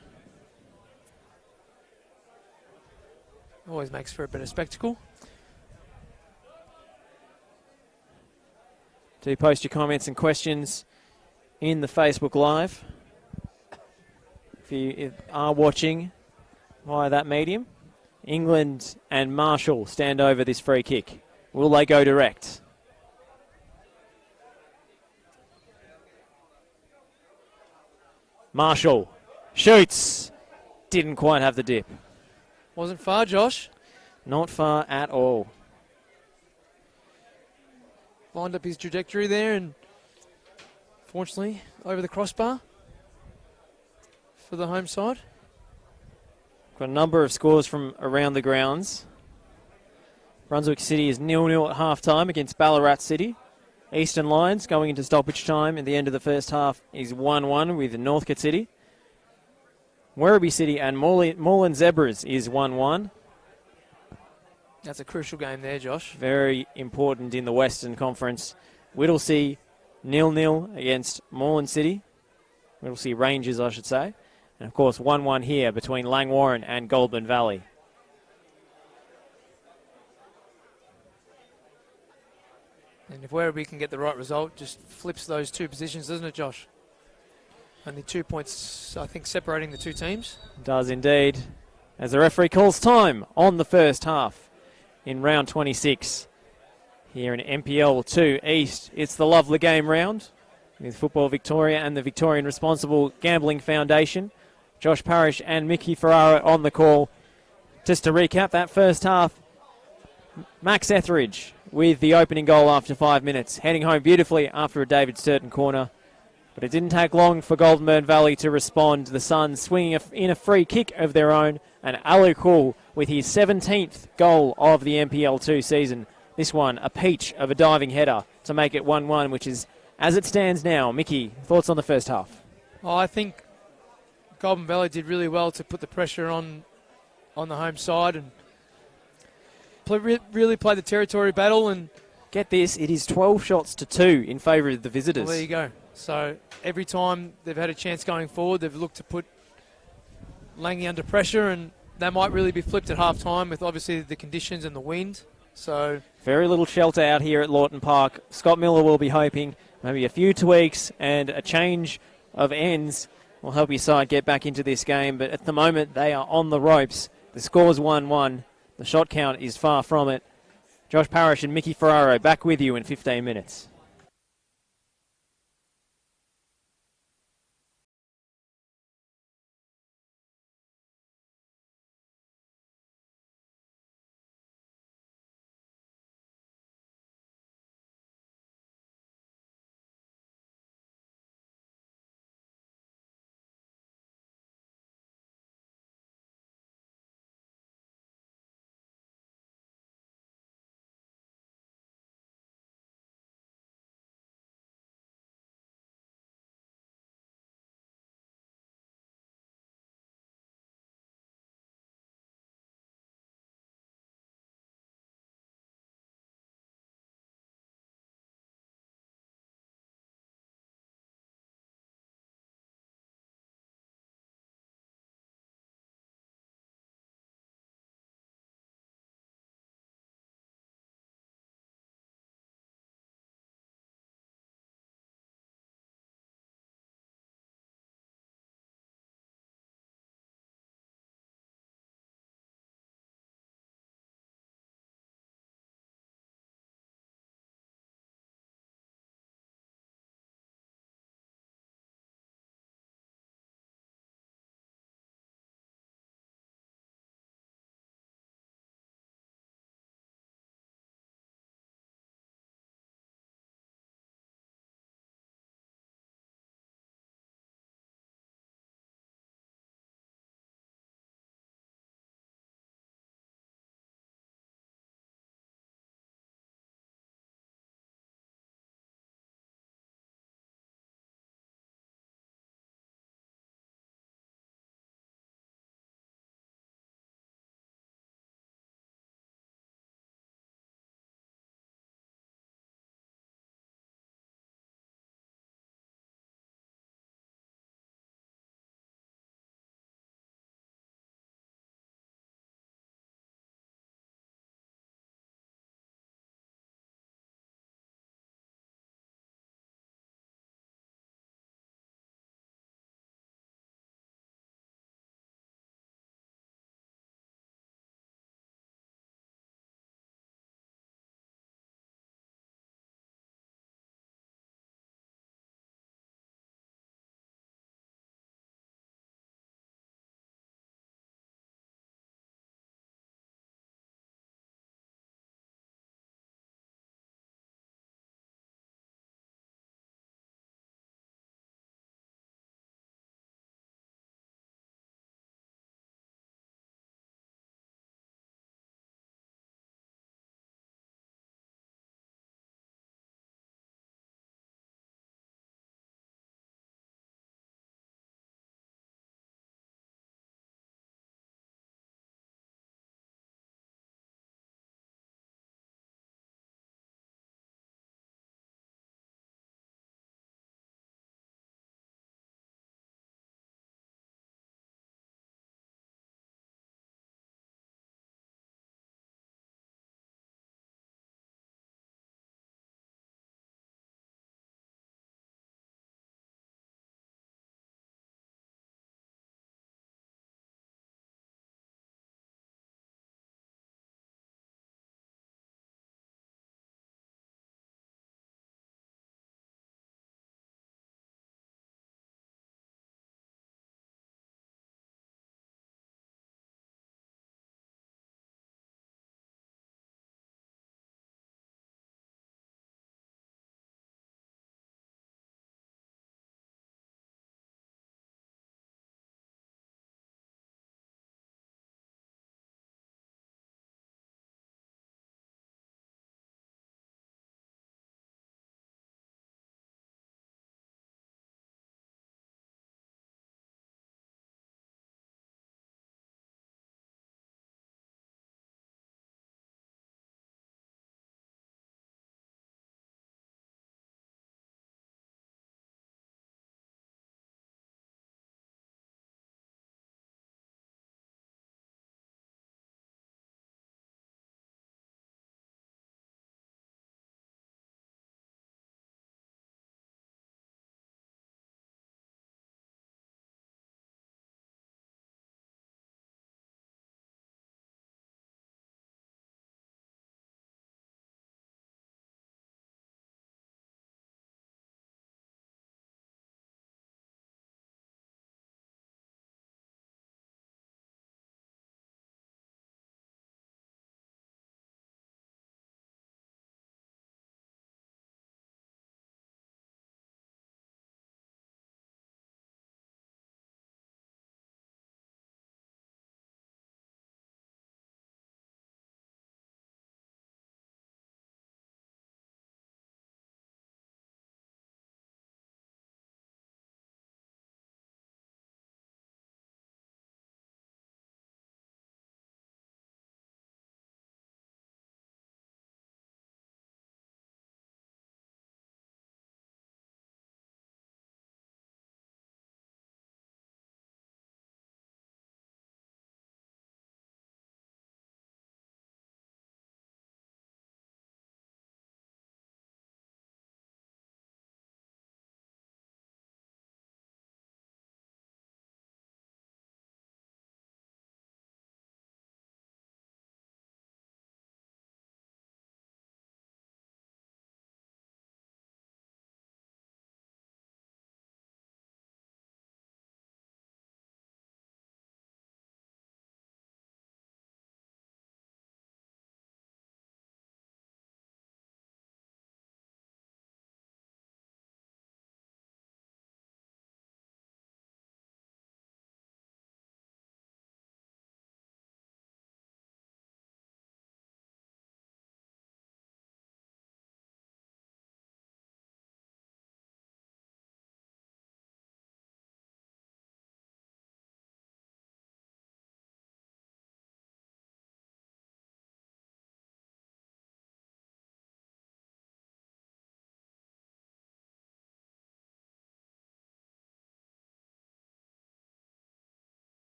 Always makes for a better spectacle. Do post your comments and questions in the Facebook Live. If you are watching via that medium. England and Marshall stand over this free kick. Will they go direct? Marshall shoots. Didn't quite have the dip. Wasn't far, Josh. Not far at all. Lined up his trajectory there and fortunately over the crossbar for the home side. Got a number of scores from around the grounds. Brunswick City is 0-0 at half-time against Ballarat City. Eastern Lions going into stoppage time at the end of the first half is 1-1 with Northcote City. Werribee City and Moreland Zebras is 1-1. That's a crucial game there, Josh. Very important in the Western Conference. Whittlesea 0-0 against Moreland City. Whittlesea Rangers, I should say. And, of course, 1-1 here between Langwarrin and Goulburn Valley. And if Werribee can get the right result, just flips those two positions, doesn't it, Josh? Only 2 points, I think, separating the two teams. Does indeed. As the referee calls time on the first half in round 26 here in NPL 2 East. It's the Lovely Game round with Football Victoria and the Victorian Responsible Gambling Foundation. Josh Parrish and Mickey Ferrara on the call. Just to recap that first half, Max Etheridge with the opening goal after 5 minutes, heading home beautifully after a David Sturton corner. But it didn't take long for Goulburn Valley to respond. The Suns swinging in a free kick of their own, and Alec with his 17th goal of the NPL2 season. This one, a peach of a diving header to make it 1-1, which is as it stands now. Mickey, thoughts on the first half? Oh, I think Goulburn Valley did really well to put the pressure on the home side and really play the territory battle. And get this, it is 12 shots to 2 in favour of the visitors. Well, there you go. So every time they've had a chance going forward, they've looked to put Langy under pressure, and they might really be flipped at half time with obviously the conditions and the wind. So very little shelter out here at Lawton Park. Scott Miller will be hoping maybe a few tweaks and a change of ends will help your side get back into this game. But at the moment, they are on the ropes. The score's 1-1. The shot count is far from it. Josh Parrish and Mickey Ferraro back with you in 15 minutes.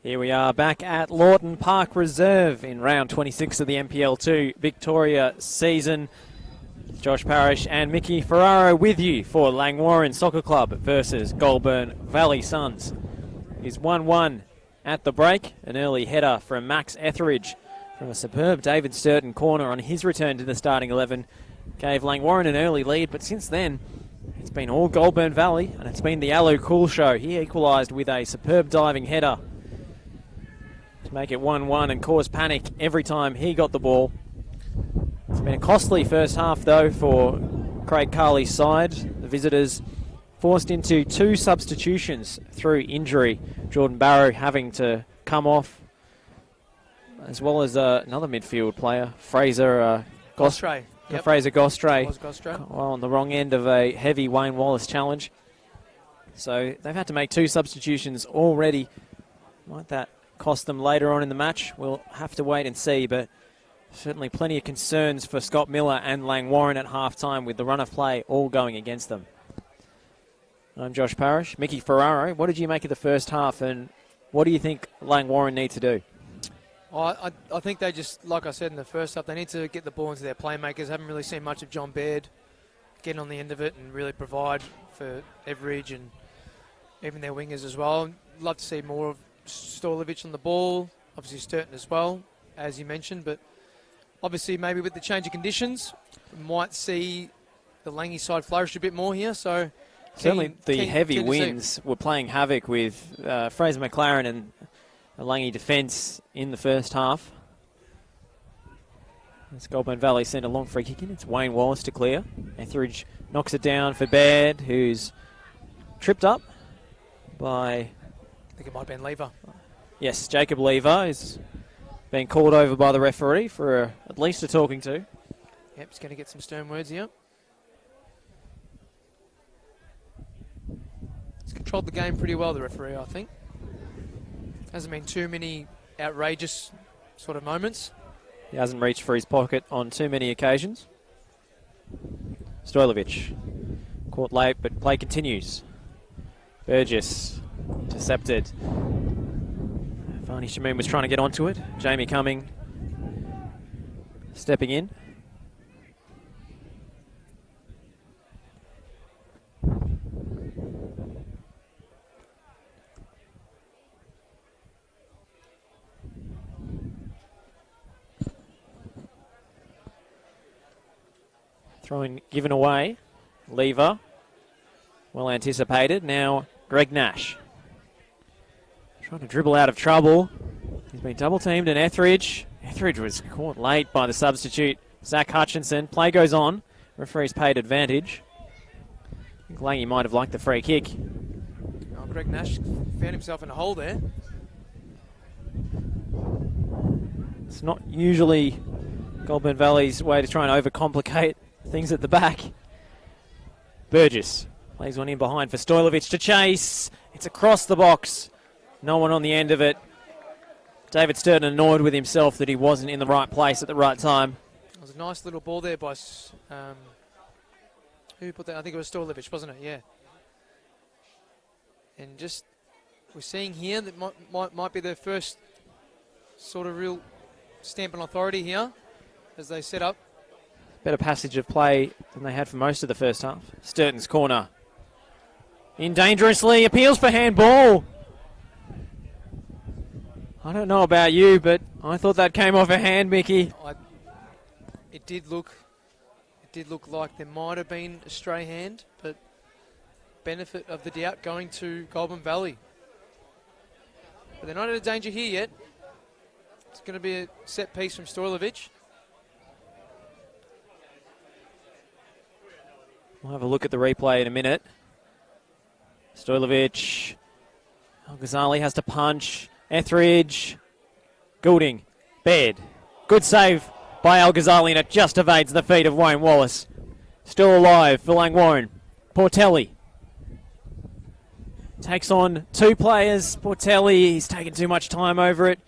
Here we are back at Lawton Park Reserve in round 26 of the NPL2 Victoria season. Josh Parrish and Mickey Ferraro with you for Langwarrin Soccer Club versus Goulburn Valley Suns. It's 1-1 at the break. An early header from Max Etheridge from a superb David Sturton corner on his return to the starting 11 gave Langwarrin an early lead, but since then it's been all Goulburn Valley, and it's been the Alu Cool show. He equalised with a superb diving header to make it 1-1 and cause panic every time he got the ball. It's been a costly first half though for Craig Carley's side. The visitors forced into 2 substitutions through injury. Jordan Barrow having to come off, as well as another midfield player, Fraser Gostray. Yep. Fraser Gostray. Well, on the wrong end of a heavy Wayne Wallace challenge. So they've had to make 2 substitutions already. Might that cost them later on in the match? We'll have to wait and see, but certainly plenty of concerns for Scott Miller and Langwarrin at half-time with the run of play all going against them. I'm Josh Parrish. Mickey Ferraro, what did you make of the first half, and what do you think Langwarrin need to do? I think they just, like I said in the first half, they need to get the ball into their playmakers. Haven't really seen much of John Baird getting on the end of it and really provide for Everidge and even their wingers as well. Love to see more of Stojlovic on the ball, obviously Sturton as well, as you mentioned, but obviously maybe with the change of conditions, we might see the Langy side flourish a bit more here. So certainly the heavy winds were playing havoc with Fraser McLaren and the Langy defence in the first half. As Goulburn Valley sent a long free kick in. It's Wayne Wallace to clear. Etheridge knocks it down for Baird, who's tripped up by, I think it might have been Lever. Yes, Jacob Lever is being called over by the referee for at least a talking to. Yep, he's going to get some stern words here. He's controlled the game pretty well, the referee, I think. Hasn't been too many outrageous sort of moments. He hasn't reached for his pocket on too many occasions. Stojlovic caught late, but play continues. Burgess intercepted. Varney Shamoon was trying to get onto it. Jamie Cumming stepping in. Throwing given away. Lever. Well anticipated. Now Greg Nash. Trying to dribble out of trouble. He's been double teamed, and Etheridge was caught late by the substitute, Zach Hutchinson. Play goes on. Referee's paid advantage. I think Langy might have liked the free kick. Oh, Greg Nash found himself in a hole there. It's not usually Goulburn Valley's way to try and overcomplicate things at the back. Burgess plays one in behind for Stojlovic to chase. It's across the box. No one on the end of it. David Sturton annoyed with himself that he wasn't in the right place at the right time. It was a nice little ball there by... who put that? I think it was Stojlovic, wasn't it? Yeah. And just... we're seeing here that might be their first sort of real stamp on authority here as they set up. Better passage of play than they had for most of the first half. Sturton's corner. In dangerously. Appeals for handball. I don't know about you, but I thought that came off a hand, Mickey. It did look like there might have been a stray hand, but benefit of the doubt going to Goulburn Valley. But they're not out of danger here yet. It's going to be a set piece from Stojlovic. We'll have a look at the replay in a minute. Stojlovic. Ghazali has to punch. Etheridge. Goulding. Baird. Good save by Al Ghazali, and it just evades the feet of Wayne Wallace. Still alive for Langwarrin. Portelli. Takes on 2 players. Portelli, he's taken too much time over it.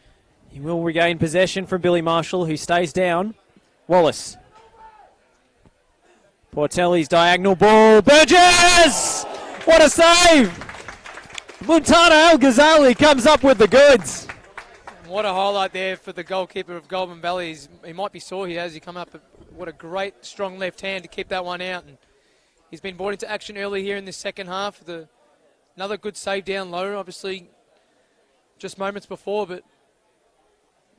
He will regain possession from Billy Marshall, who stays down. Wallace. Portelli's diagonal ball. Burgess! What a save! Montana Al Ghazali comes up with the goods. What a highlight there for the goalkeeper of Goulburn Valley. He might be sore here as he come up. But what a great, strong left hand to keep that one out. And he's been brought into action early here in this second half. Another good save down low, obviously just moments before, but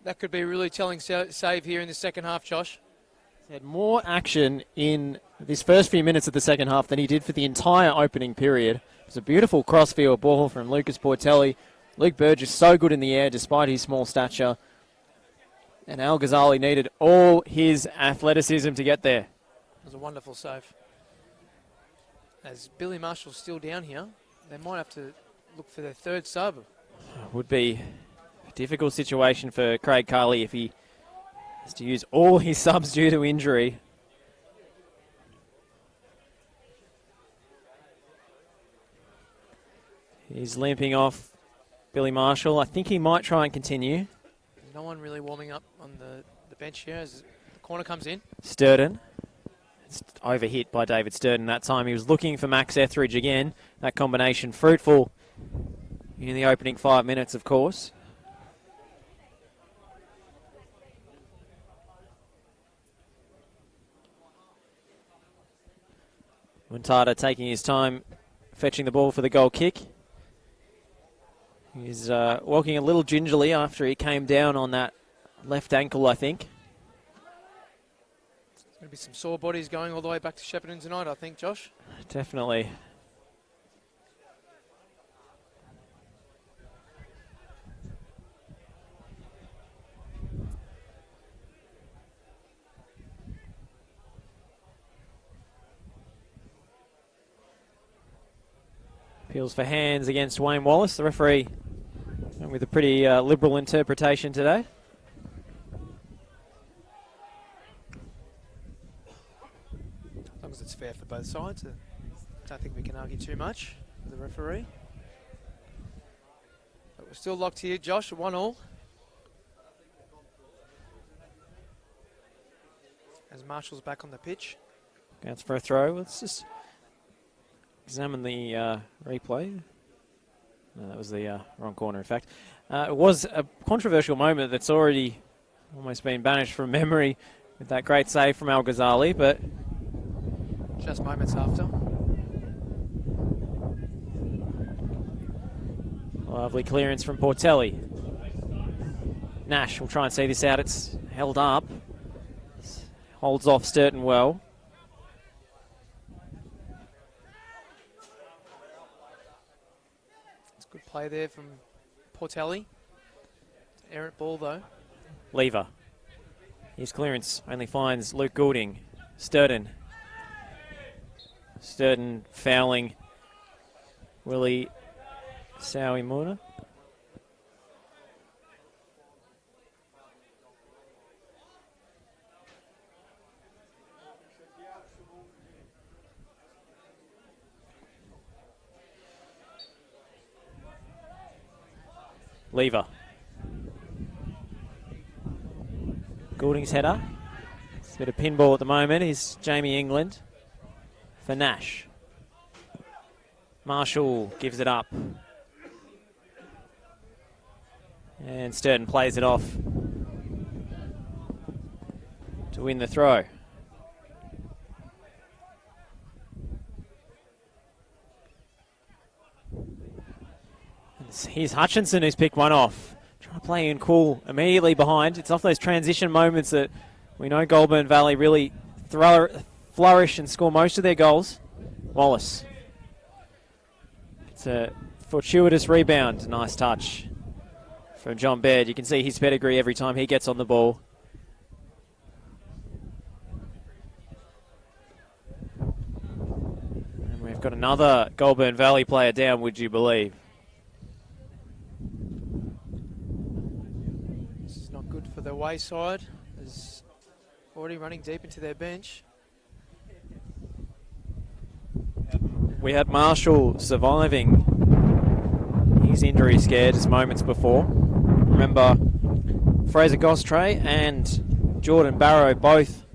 that could be a really telling save here in the second half, Josh. He had more action in this first few minutes of the second half than he did for the entire opening period. It was a beautiful crossfield ball from Lucas Portelli. Luke Burgess so good in the air despite his small stature. And Al Ghazali needed all his athleticism to get there. It was a wonderful save. As Billy Marshall's still down here, they might have to look for their third sub. Would be a difficult situation for Craig Carley if he has to use all his subs due to injury. He's limping off Billy Marshall. I think he might try and continue. No one really warming up on the bench here as the corner comes in. Sturden. It's overhit by David Sturden that time. He was looking for Max Etheridge again. That combination fruitful in the opening 5 minutes, of course. Muntada taking his time fetching the ball for the goal kick. He's walking a little gingerly after he came down on that left ankle, I think. There's going to be some sore bodies going all the way back to Shepparton tonight, I think, Josh. Definitely. Appeals for hands against Wayne Wallace. The referee went with a pretty liberal interpretation today. As long as it's fair for both sides, I don't think we can argue too much with the referee. But we're still locked here, Josh, at 1-1. As Marshall's back on the pitch. Goes for a throw. Let's just examine the replay. No, that was the wrong corner, in fact. It was a controversial moment that's already almost been banished from memory with that great save from Al Ghazali, but just moments after. Lovely clearance from Portelli. Nash will try and see this out. It's held up. Holds off Sturton well. Good play there from Portelli. Errant ball though. Lever. His clearance only finds Luke Goulding. Sturton. Sturton fouling Willie Sowimuna. Lever. Goulding's header. It's a bit of pinball at the moment. Is Jamie England for Nash. Marshall gives it up. And Sturton plays it off to win the throw. Here's Hutchinson who's picked one off. Trying to play in cool immediately behind. It's off those transition moments that we know Goulburn Valley really flourish and score most of their goals. Wallis. It's a fortuitous rebound. Nice touch from John Baird. You can see his pedigree every time he gets on the ball. And we've got another Goulburn Valley player down, would you believe? For the wayside is already running deep into their bench. We had Marshall surviving his injury scare just moments before. Remember, Fraser Gostray and Jordan Barrow both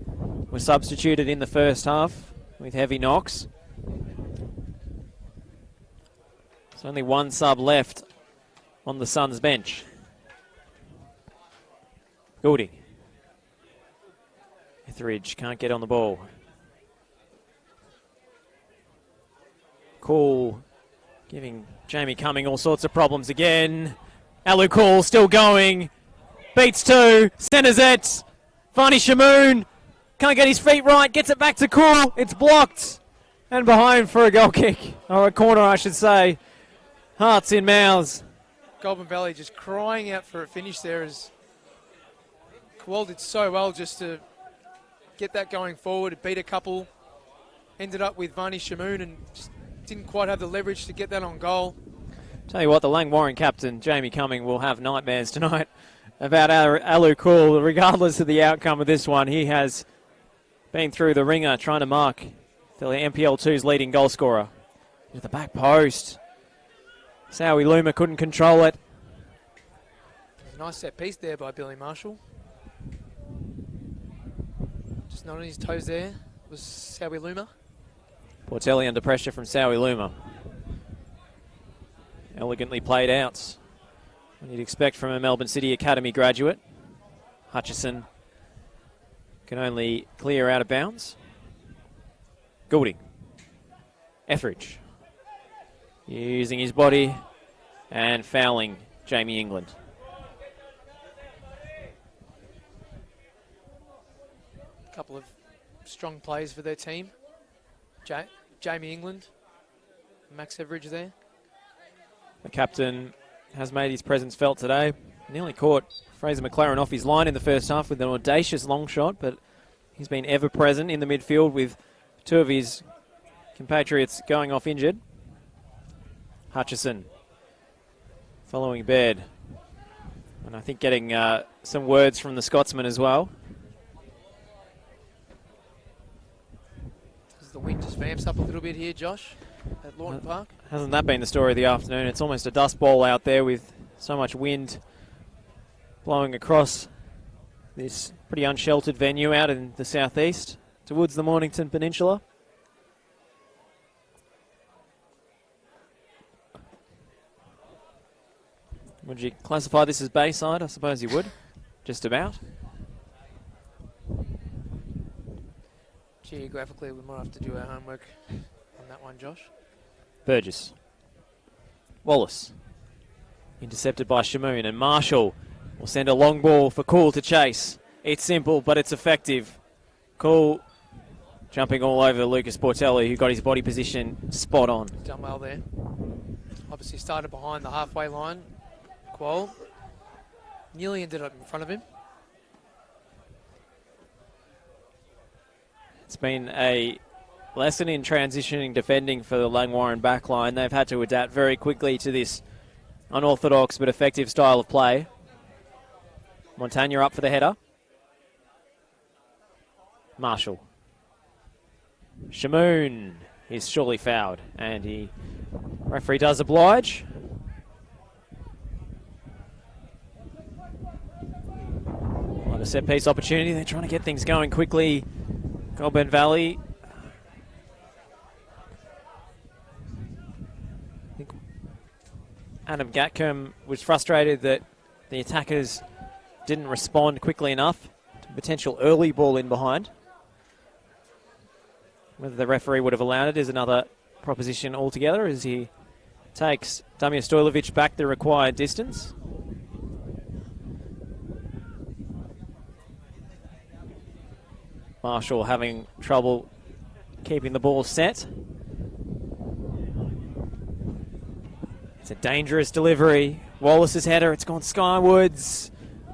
were substituted in the first half with heavy knocks. There's only one sub left on the Suns bench. Goulding. Etheridge can't get on the ball. Cool, giving Jamie Cumming all sorts of problems again. Alu Cool still going. Beats two, centers it. Varney Shamoon can't get his feet right, gets it back to Cool. It's blocked. And behind for a goal kick, or a corner I should say. Hearts in mouths. Goulburn Valley just crying out for a finish there as Kual did so well just to get that going forward, beat a couple, ended up with Varney Shamoon and just didn't quite have the leverage to get that on goal. Tell you what, the Langwarrin captain, Jamie Cumming, will have nightmares tonight about Alu Cool. Regardless of the outcome of this one, he has been through the ringer trying to mark the NPL 2's leading goal scorer. At the back post. Sowie Luma couldn't control it. Nice set piece there by Billy Marshall. Just not on his toes there was Sowie Luma. Portelli under pressure from Sowie Luma. Elegantly played out. What you'd expect from a Melbourne City Academy graduate. Hutchinson can only clear out of bounds. Goulding. Etheridge. Using his body and fouling Jamie England. A couple of strong plays for their team. Jamie England, Max Etheridge there. The captain has made his presence felt today. Nearly caught Fraser McLaren off his line in the first half with an audacious long shot, but he's been ever present in the midfield with two of his compatriots going off injured. Hutchinson following Baird. And I think getting some words from the Scotsman as well. As the wind just vamps up a little bit here, Josh, at Lawton Park. Hasn't that been the story of the afternoon? It's almost a dust bowl out there with so much wind blowing across this pretty unsheltered venue out in the southeast towards the Mornington Peninsula. Would you classify this as Bayside? I suppose you would. Just about. Geographically, we might have to do our homework on that one, Josh. Burgess. Wallace. Intercepted by Shamoon, and Marshall will send a long ball for Cool to chase. It's simple, but it's effective. Cool jumping all over Lucas Portelli, who got his body position spot on. Done well there. Obviously started behind the halfway line. Qual nearly ended up in front of him. It's been a lesson in transitioning defending for the Langwarrin backline. They've had to adapt very quickly to this unorthodox but effective style of play. Montaigne up for the header. Marshall. Shamoon is surely fouled, and referee does oblige. On a set piece opportunity, they're trying to get things going quickly. Goulburn Valley. I think Adam Gatcombe was frustrated that the attackers didn't respond quickly enough to potential early ball in behind. Whether the referee would have allowed it is another proposition altogether, as he takes Damir Stojlovic back the required distance. Marshall having trouble keeping the ball set. It's a dangerous delivery. Wallace's header, it's gone skywards.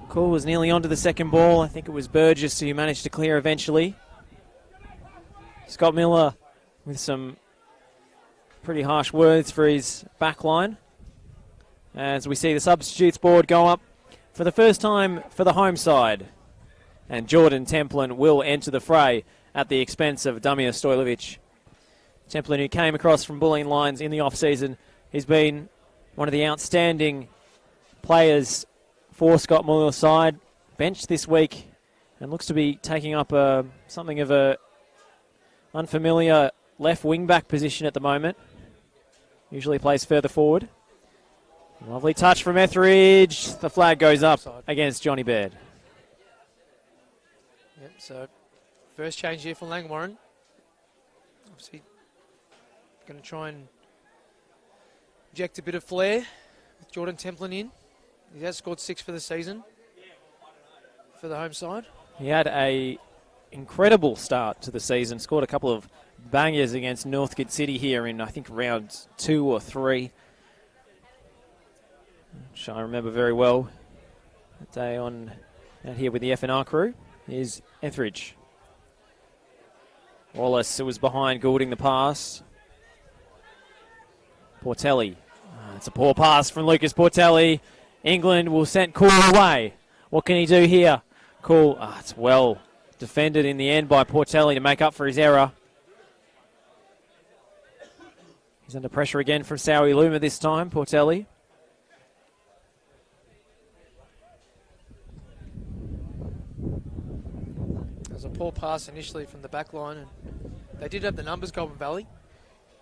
Cool was nearly onto the second ball. I think it was Burgess who managed to clear eventually. Scott Miller with some pretty harsh words for his back line. As we see the substitutes board go up for the first time for the home side. And Jordan Templin will enter the fray at the expense of Damir Stojlovic. Templin, who came across from Bulleen Lions in the off-season, he's been one of the outstanding players for Scott Miller's side. Benched this week and looks to be taking up something of a unfamiliar left wing-back position at the moment. Usually plays further forward. Lovely touch from Etheridge. The flag goes up against Johnny Baird. Yep, so first change here for Langwarrin. Obviously going to try and inject a bit of flair with Jordan Templin in. He has scored 6 for the season for the home side. He had a incredible start to the season. Scored a couple of bangers against Northcote City here in, I think, round 2 or 3. Which I remember very well. That day out here with the FNR crew is Etheridge. Wallace, who was behind, Goulding the pass. Portelli. It's a poor pass from Lucas Portelli. England will send Cool away. What can he do here? Cool. It's well defended in the end by Portelli to make up for his error. He's under pressure again from Sowie Luma this time, Portelli. It was a poor pass initially from the back line, and they did have the numbers, Goulburn Valley.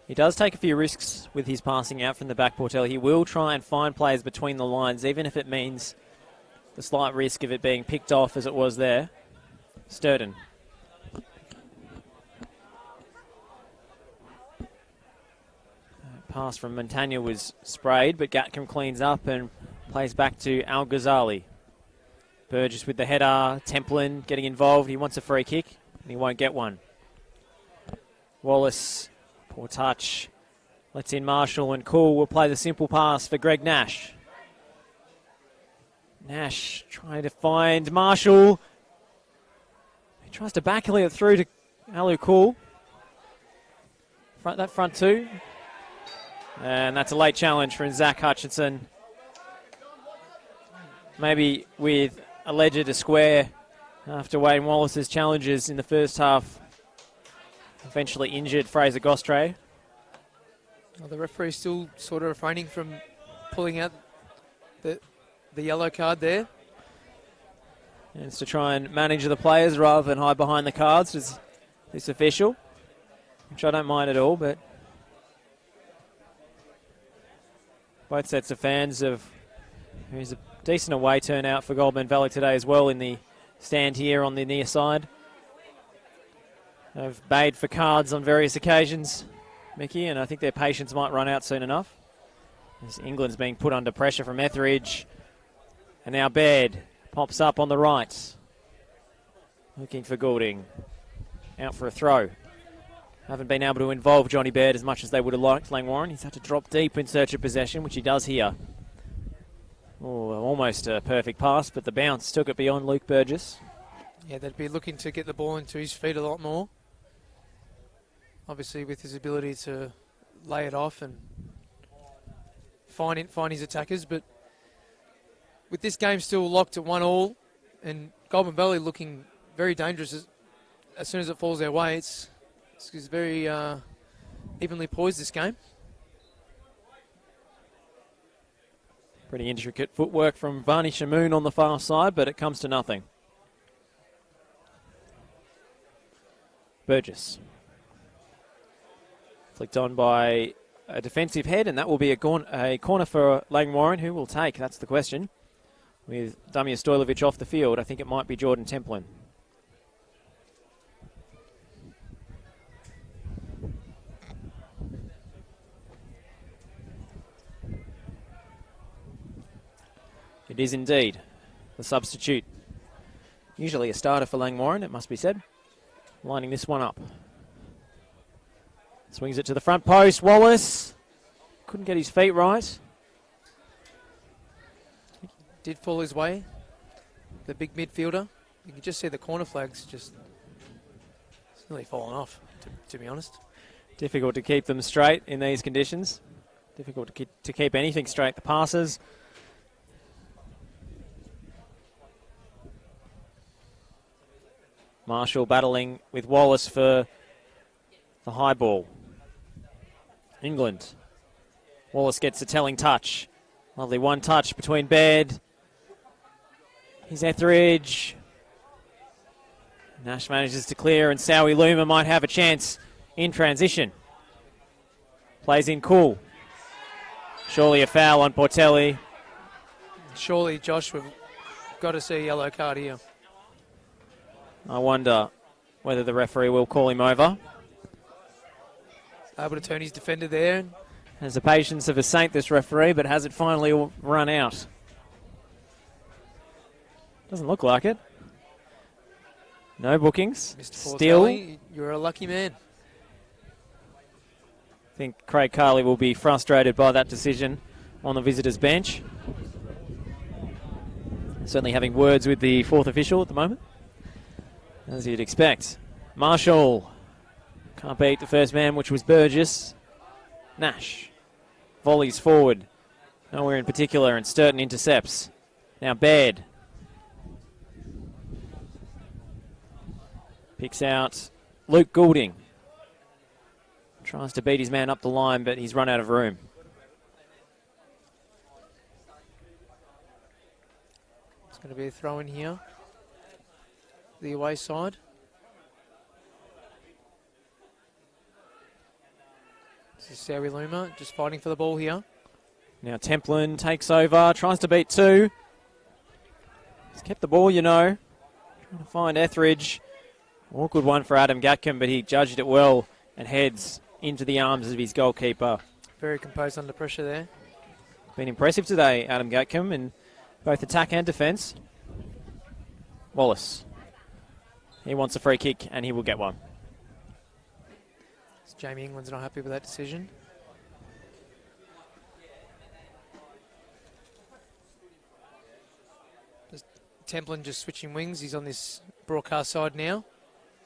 He does take a few risks with his passing out from the back, Portelli. He will try and find players between the lines, even if it means the slight risk of it being picked off as it was there. Sturden. Pass from Montaigne was sprayed, but Catkin cleans up and plays back to Ghazali. Burgess with the header. Templin getting involved. He wants a free kick, and he won't get one. Wallace, poor touch. Lets in Marshall, and Cool will play the simple pass for Gregg Nash. Nash trying to find Marshall. He tries to backheel it through to Alu Cool. That front two. And that's a late challenge from Zach Hutchinson. Maybe with a ledger to square after Wayne Wallace's challenges in the first half. Eventually injured Fraser Gostray. Well, the referee still sort of refraining from pulling out the yellow card there. And it's to try and manage the players rather than hide behind the cards as this official, which I don't mind at all, but both sets of fans there's a decent away turnout for Goulburn Valley today as well in the stand here on the near side. Have bayed for cards on various occasions, Mickey, and I think their patience might run out soon enough. As England's being put under pressure from Etheridge. And now Baird pops up on the right. Looking for Goulding. Out for a throw. Haven't been able to involve Johnny Baird as much as they would have liked, Langwarrin. He's had to drop deep in search of possession, which he does here. Oh, almost a perfect pass, but the bounce took it beyond Luke Burgess. Yeah, they'd be looking to get the ball into his feet a lot more. Obviously, with his ability to lay it off and find his attackers, but with this game still locked at 1-1 and Goulburn Valley looking very dangerous as soon as it falls their way, it's very evenly poised, this game. Pretty intricate footwork from Varney Shamoon on the far side, but it comes to nothing. Burgess. Flicked on by a defensive head, and that will be a corner for Langwarrin. Who will take? That's the question. With Damir Stojlovic off the field, I think it might be Jordan Templin. It is indeed the substitute. Usually a starter for Langwarrin, it must be said. Lining this one up. Swings it to the front post. Wallace couldn't get his feet right. Did fall his way. The big midfielder. You can just see the corner flags it's nearly fallen off, to be honest. Difficult to keep them straight in these conditions. Difficult to keep anything straight. The passes. Marshall battling with Wallace for the high ball. England. Wallace gets a telling touch. Lovely one touch between Baird. Here's Etheridge. Nash manages to clear, and Sowie Luma might have a chance in transition. Plays in Cool. Surely a foul on Portelli. Surely, Josh, we've got to see a yellow card here. I wonder whether the referee will call him over. Able to turn his defender there. Has the patience of a saint, this referee, but has it finally run out? Doesn't look like it. No bookings. Mr. Still, Portelli, you're a lucky man. I think Craig Carley will be frustrated by that decision on the visitors' bench. Certainly having words with the fourth official at the moment, as you'd expect. Marshall can't beat the first man, which was Burgess. Nash volleys forward, nowhere in particular, and Sturton intercepts. Now Baird picks out Luke Goulding. Tries to beat his man up the line, but he's run out of room. It's going to be a throw in here. The away side. This is Sowie Luma just fighting for the ball here. Now Templin takes over, tries to beat two. He's kept the ball, you know. Trying to find Etheridge. Awkward one for Adam Gatkin, but he judged it well and heads into the arms of his goalkeeper. Very composed under pressure there. Been impressive today, Adam Gatkin, in both attack and defence. Wallace. He wants a free kick, and he will get one. Jamie England's not happy with that decision. Templin just switching wings. He's on this broadcast side now.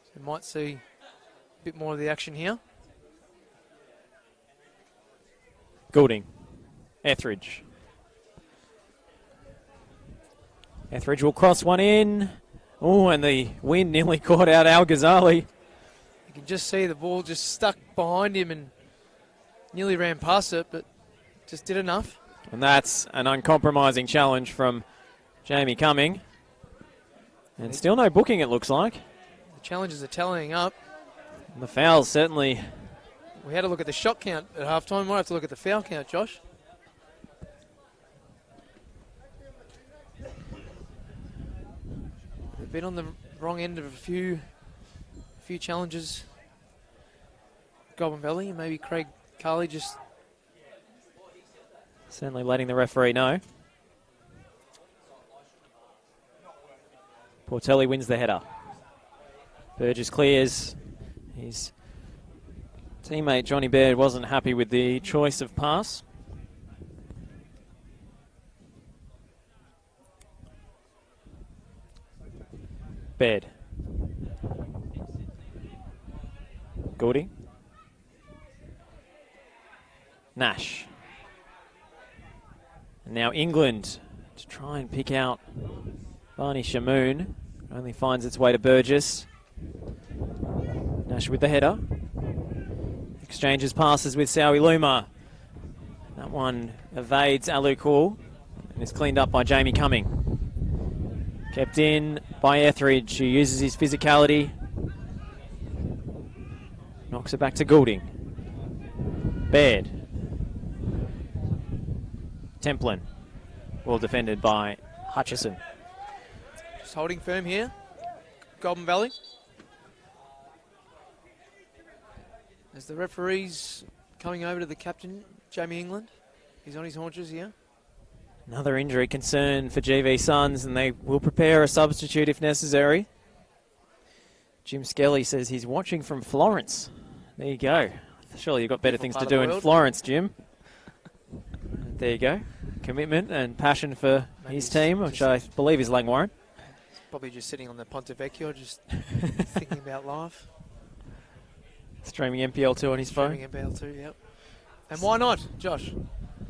So might see a bit more of the action here. Goulding. Etheridge. Etheridge will cross one in. Oh, and the wind nearly caught out Al Ghazali. You can just see the ball just stuck behind him and nearly ran past it, but just did enough. And that's an uncompromising challenge from Jamie Cumming. And still no booking, it looks like. The challenges are tallying up. And the foul's certainly... We had a look at the shot count at halftime. Might have to look at the foul count, Josh. They've been on the wrong end of a few challenges. Goulburn Valley, and maybe Craig Carley just... Certainly letting the referee know. Portelli wins the header. Burgess clears. His teammate Johnny Baird wasn't happy with the choice of pass. Baird. Goulding. Nash. And now England to try and pick out Barney Shamoon. Only finds its way to Burgess. Nash with the header. Exchanges passes with Sowie Luma. That one evades Alec and is cleaned up by Jamie Cumming. Kept in by Etheridge, who uses his physicality. Knocks it back to Goulding. Baird. Templin. Well defended by Hutchinson. Just holding firm here. Goulburn Valley. As the referee's coming over to the captain, Jamie England. He's on his haunches here. Another injury concern for GV Suns, and they will prepare a substitute if necessary. Jim Skelly says he's watching from Florence. There you go. Surely you've got better things to do in Florence, Jim. There you go. Commitment and passion for his team, which I believe is Langwarrin. He's probably just sitting on the Ponte Vecchio, just thinking about life. Streaming NPL 2 on his phone. Streaming NPL 2, yep. And why not, Josh?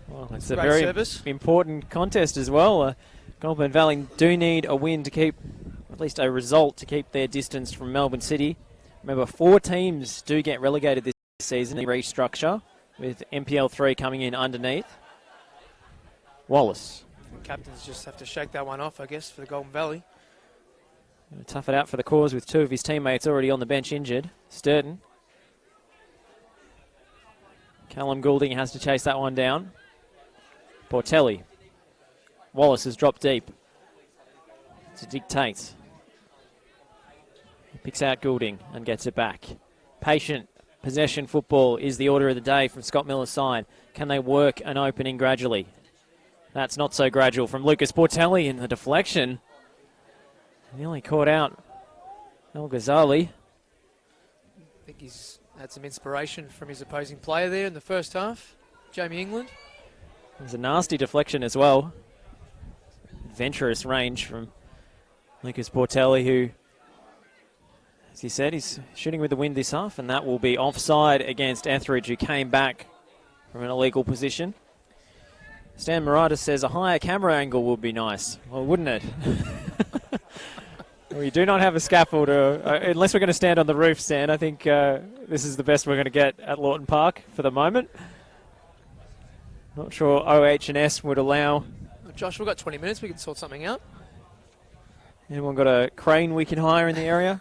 Well, it's a very important contest as well. Goulburn Valley do need a win to keep, at least a result, to keep their distance from Melbourne City. Remember, 4 teams do get relegated this season in the restructure, with NPL 3 coming in underneath. Wallis. The captains just have to shake that one off, I guess, for the Goulburn Valley. Gonna tough it out for the cause with 2 of his teammates already on the bench injured. Sturton. Callum Goulding has to chase that one down. Portelli. Wallace has dropped deep to dictate. Picks out Goulding and gets it back. Patient possession football is the order of the day from Scott Miller's side. Can they work an opening gradually? That's not so gradual from Lucas Portelli in the deflection. Nearly caught out Ghazali. I think he's had some inspiration from his opposing player there in the first half, Jamie England. There's a nasty deflection as well. Adventurous range from Lucas Portelli, who, as he said, he's shooting with the wind this half, and that will be offside against Etheridge, who came back from an illegal position. Stan Murata says a higher camera angle would be nice. Well, wouldn't it? We do not have a scaffold, unless we're going to stand on the roof, Stan. I think this is the best we're going to get at Lawton Park for the moment. Not sure OH&S would allow. Josh, we've got 20 minutes. We can sort something out. Anyone got a crane we can hire in the area?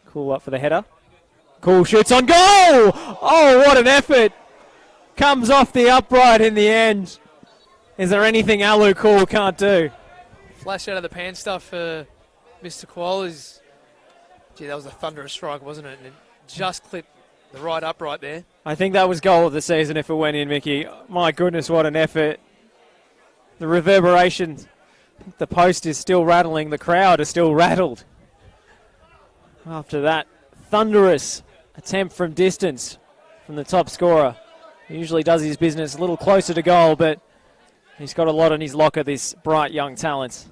Cool up for the header. Cool shoots on goal! Oh, what an effort! Comes off the upright in the end. Is there anything Alu Cool can't do? Flash out of the pan stuff for Mr. Koala's. Gee, that was a thunderous strike, wasn't it? And it just clipped the right upright there. I think that was goal of the season if it went in, Mickey. My goodness, what an effort. The reverberation. The post is still rattling. The crowd is still rattled. After that thunderous attempt from distance from the top scorer. He usually does his business a little closer to goal, but he's got a lot in his locker, this bright young talent.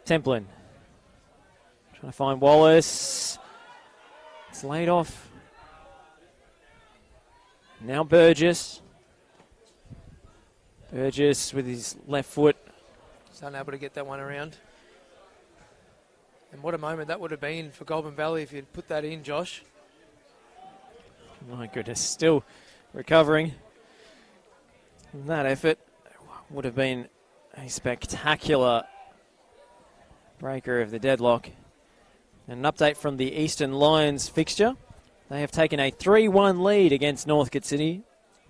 Templin trying to find Wallace. It's laid off. Now Burgess. Burgess with his left foot. He's unable to get that one around. And what a moment that would have been for Goulburn Valley if you'd put that in, Josh. My goodness, still recovering from that effort. Would have been a spectacular breaker of the deadlock. And an update from the Eastern Lions fixture. They have taken a 3-1 lead against Northcote City.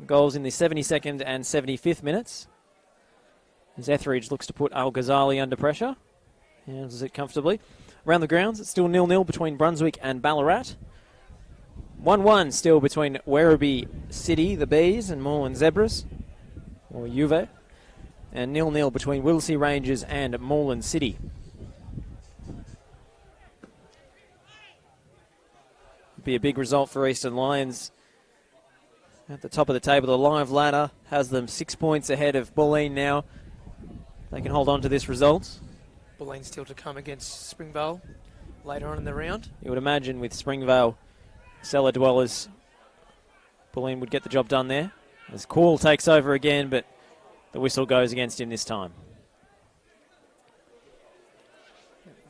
Goals in the 72nd and 75th minutes. As Etheridge looks to put Ghazali under pressure. Handles it comfortably. Around the grounds, it's still 0-0 between Brunswick and Ballarat. 1-1 still between Werribee City, the Bees, and Moreland Zebras, or Juve. And 0-0 between Wilsey Rangers and Moreland City. Be a big result for Eastern Lions. At the top of the table, the live ladder has them 6 points ahead of Bulleen now. They can hold on to this result. Bulleen still to come against Springvale later on in the round. You would imagine with Springvale cellar dwellers, Bulleen would get the job done there. As Call takes over again, but the whistle goes against him this time.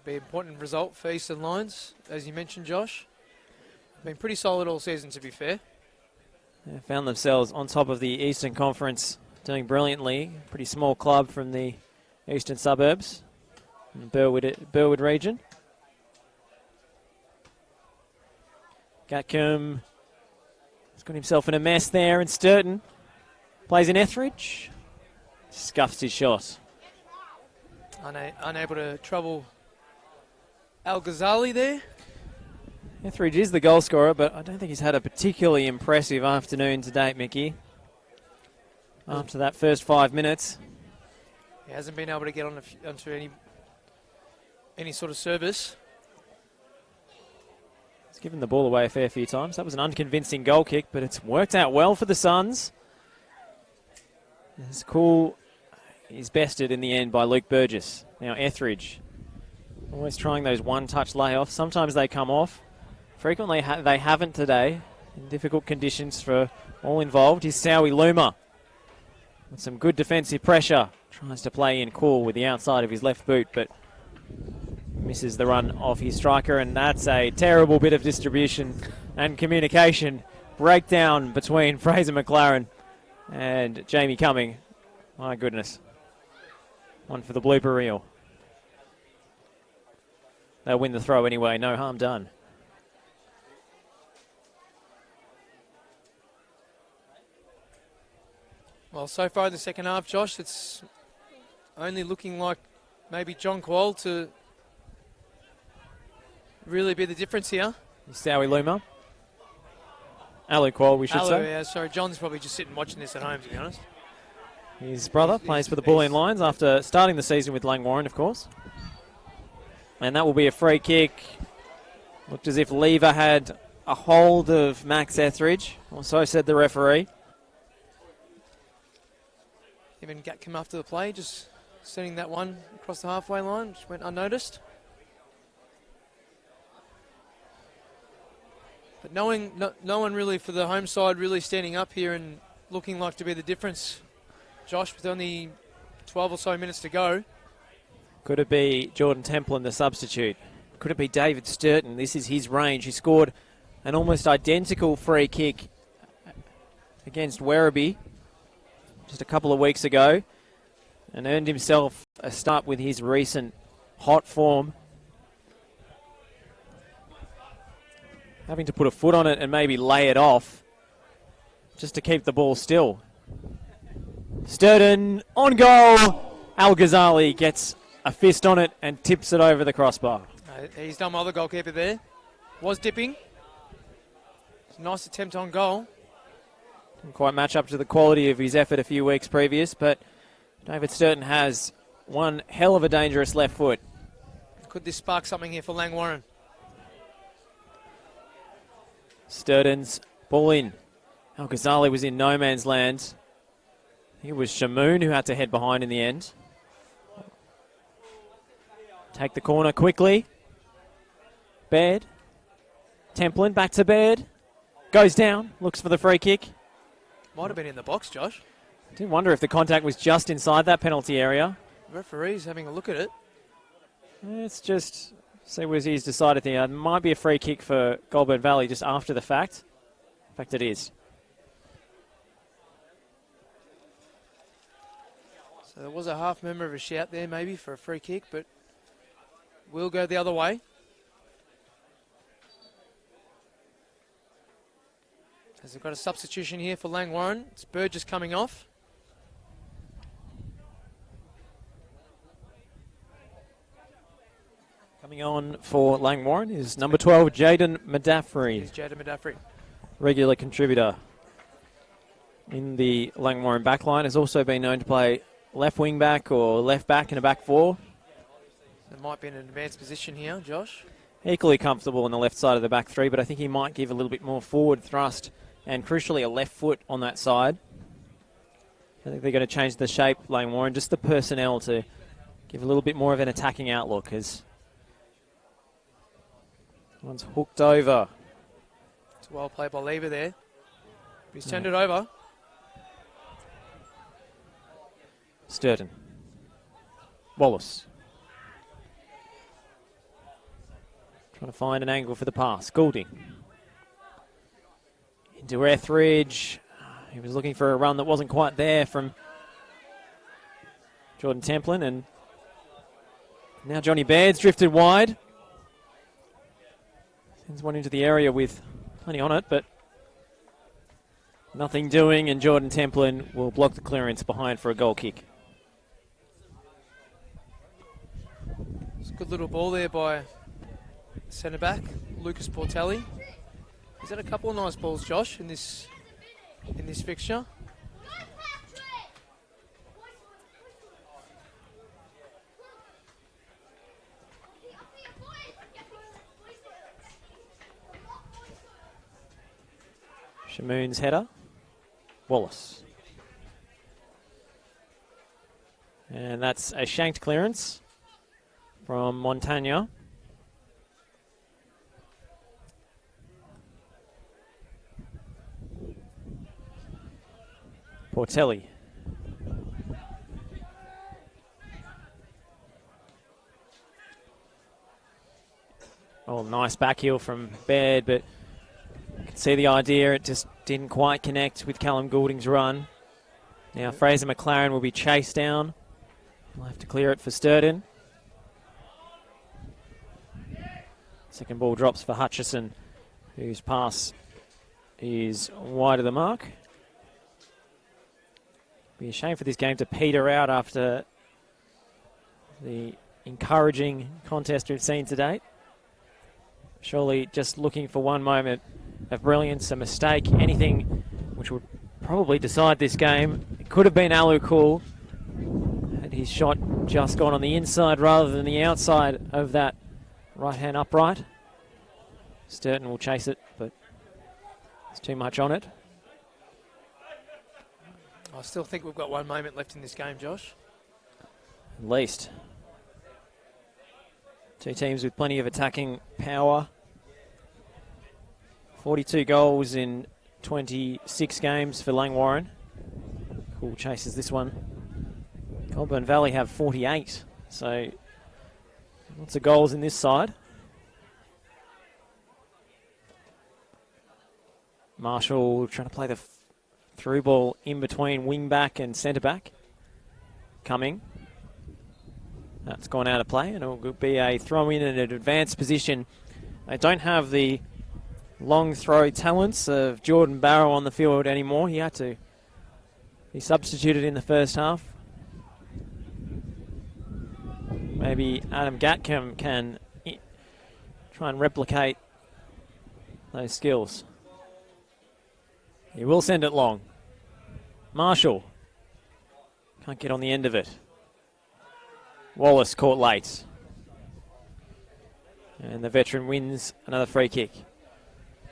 Be an important result for Eastern Lions, as you mentioned, Josh. Been pretty solid all season, to be fair. They found themselves on top of the Eastern Conference, doing brilliantly. Pretty small club from the eastern suburbs, in the Burwood region. Catkin has got himself in a mess there, and Sturton plays in Etheridge. Scuffs his shot. Unable to trouble Ghazali there. Etheridge is the goal scorer, but I don't think he's had a particularly impressive afternoon to date, Mickey. After that first 5 minutes. He hasn't been able to get onto any sort of service. He's given the ball away a fair few times. That was an unconvincing goal kick, but it's worked out well for the Suns. It's cool. He's bested in the end by Luke Burgess. Now Etheridge, always trying those one-touch layoffs. Sometimes they come off. Frequently they haven't today. In difficult conditions for all involved. Here's Sowie Luma with some good defensive pressure. Tries to play in cool with the outside of his left boot, but misses the run of his striker, and that's a terrible bit of distribution and communication breakdown between Fraser McLaren and Jamie Cumming. My goodness. One for the blooper reel. They'll win the throw anyway, no harm done. Well, so far in the second half, Josh, it's only looking like maybe John Quoll to really be the difference here. Sowie Luma. Alec Quoll, we should say. Yeah, sorry, John's probably just sitting watching this at home, to be honest. His brother plays for the Bulleen Lions after starting the season with Langwarrin, of course. And that will be a free kick. Looked as if Lever had a hold of Max Etheridge, or so said the referee. Even Catkin after the play, just sending that one across the halfway line, which went unnoticed. But no one really for the home side really standing up here and looking like to be the difference, Josh, with only 12 or so minutes to go. Could it be Jordan Templin, the substitute? Could it be David Sturton? This is his range. He scored an almost identical free kick against Werribee just a couple of weeks ago and earned himself a start with his recent hot form. Having to put a foot on it and maybe lay it off just to keep the ball still. Sturton on goal. Al Ghazali gets a fist on it and tips it over the crossbar. He's done well, the goalkeeper there. Was dipping. Nice attempt on goal. Didn't quite match up to the quality of his effort a few weeks previous, but David Sturton has one hell of a dangerous left foot. Could this spark something here for Langwarrin? Sturton's ball in. Al Ghazali was in no man's land. It was Shamoon who had to head behind in the end. Take the corner quickly. Baird. Templin back to Baird. Goes down. Looks for the free kick. Might have been in the box, Josh. Didn't wonder if the contact was just inside that penalty area. The referee's having a look at it. Let's just see what he's decided there. It might be a free kick for Goulburn Valley just after the fact. In fact, it is. So there was a half member of a shout there maybe for a free kick, but we'll go the other way. As they've got a substitution here for Langwarrin. It's Burgess coming off. Coming on for Langwarrin is number 12, Jaden Madoff. Here's Jaden Madoff. Regular contributor in the Langwarrin backline. Has also been known to play left wing back or left back in a back four. There might be an advanced position here, Josh. Equally comfortable on the left side of the back three, but I think he might give a little bit more forward thrust and crucially a left foot on that side. I think they're going to change the shape, Langwarrin, just the personnel to give a little bit more of an attacking outlook as one's hooked over. It's well played by Lever there. He's turned it over. Sturton. Wallace. Trying to find an angle for the pass. Goulding. Into Etheridge. He was looking for a run that wasn't quite there from Jordan Templin. And now Johnny Baird's drifted wide. Sends one into the area with plenty on it, but nothing doing. And Jordan Templin will block the clearance behind for a goal kick. It's a good little ball there by centre back Lucas Portelli. He's had a couple of nice balls, Josh, in this fixture. Shamoon's header. Wallis. And that's a shanked clearance from Montaigne. Portelli. Oh, nice back heel from Baird, but you can see the idea. It just didn't quite connect with Callum Goulding's run. Now Fraser McLaren will be chased down. We'll have to clear it for Sturton. Second ball drops for Hutchinson, whose pass is wide of the mark. Be a shame for this game to peter out after the encouraging contest we've seen to date. Surely just looking for one moment of brilliance, a mistake, anything which would probably decide this game. It could have been Alec had his shot just gone on the inside rather than the outside of that right-hand upright. Sturton will chase it, but there's too much on it. I still think we've got one moment left in this game, Josh. At least. Two teams with plenty of attacking power. 42 goals in 26 games for Langwarrin. Cool chases this one. Goulburn Valley have 48, so lots of goals in this side. Marshall trying to play the through ball in between wing back and centre back. Coming. That's gone out of play, and it will be a throw in and an advanced position. They don't have the long throw talents of Jordan Barrow on the field anymore. He had to be substituted in the first half. Maybe Adam Catkin can try and replicate those skills. He will send it long. Marshall can't get on the end of it. Wallace caught late. And the veteran wins another free kick.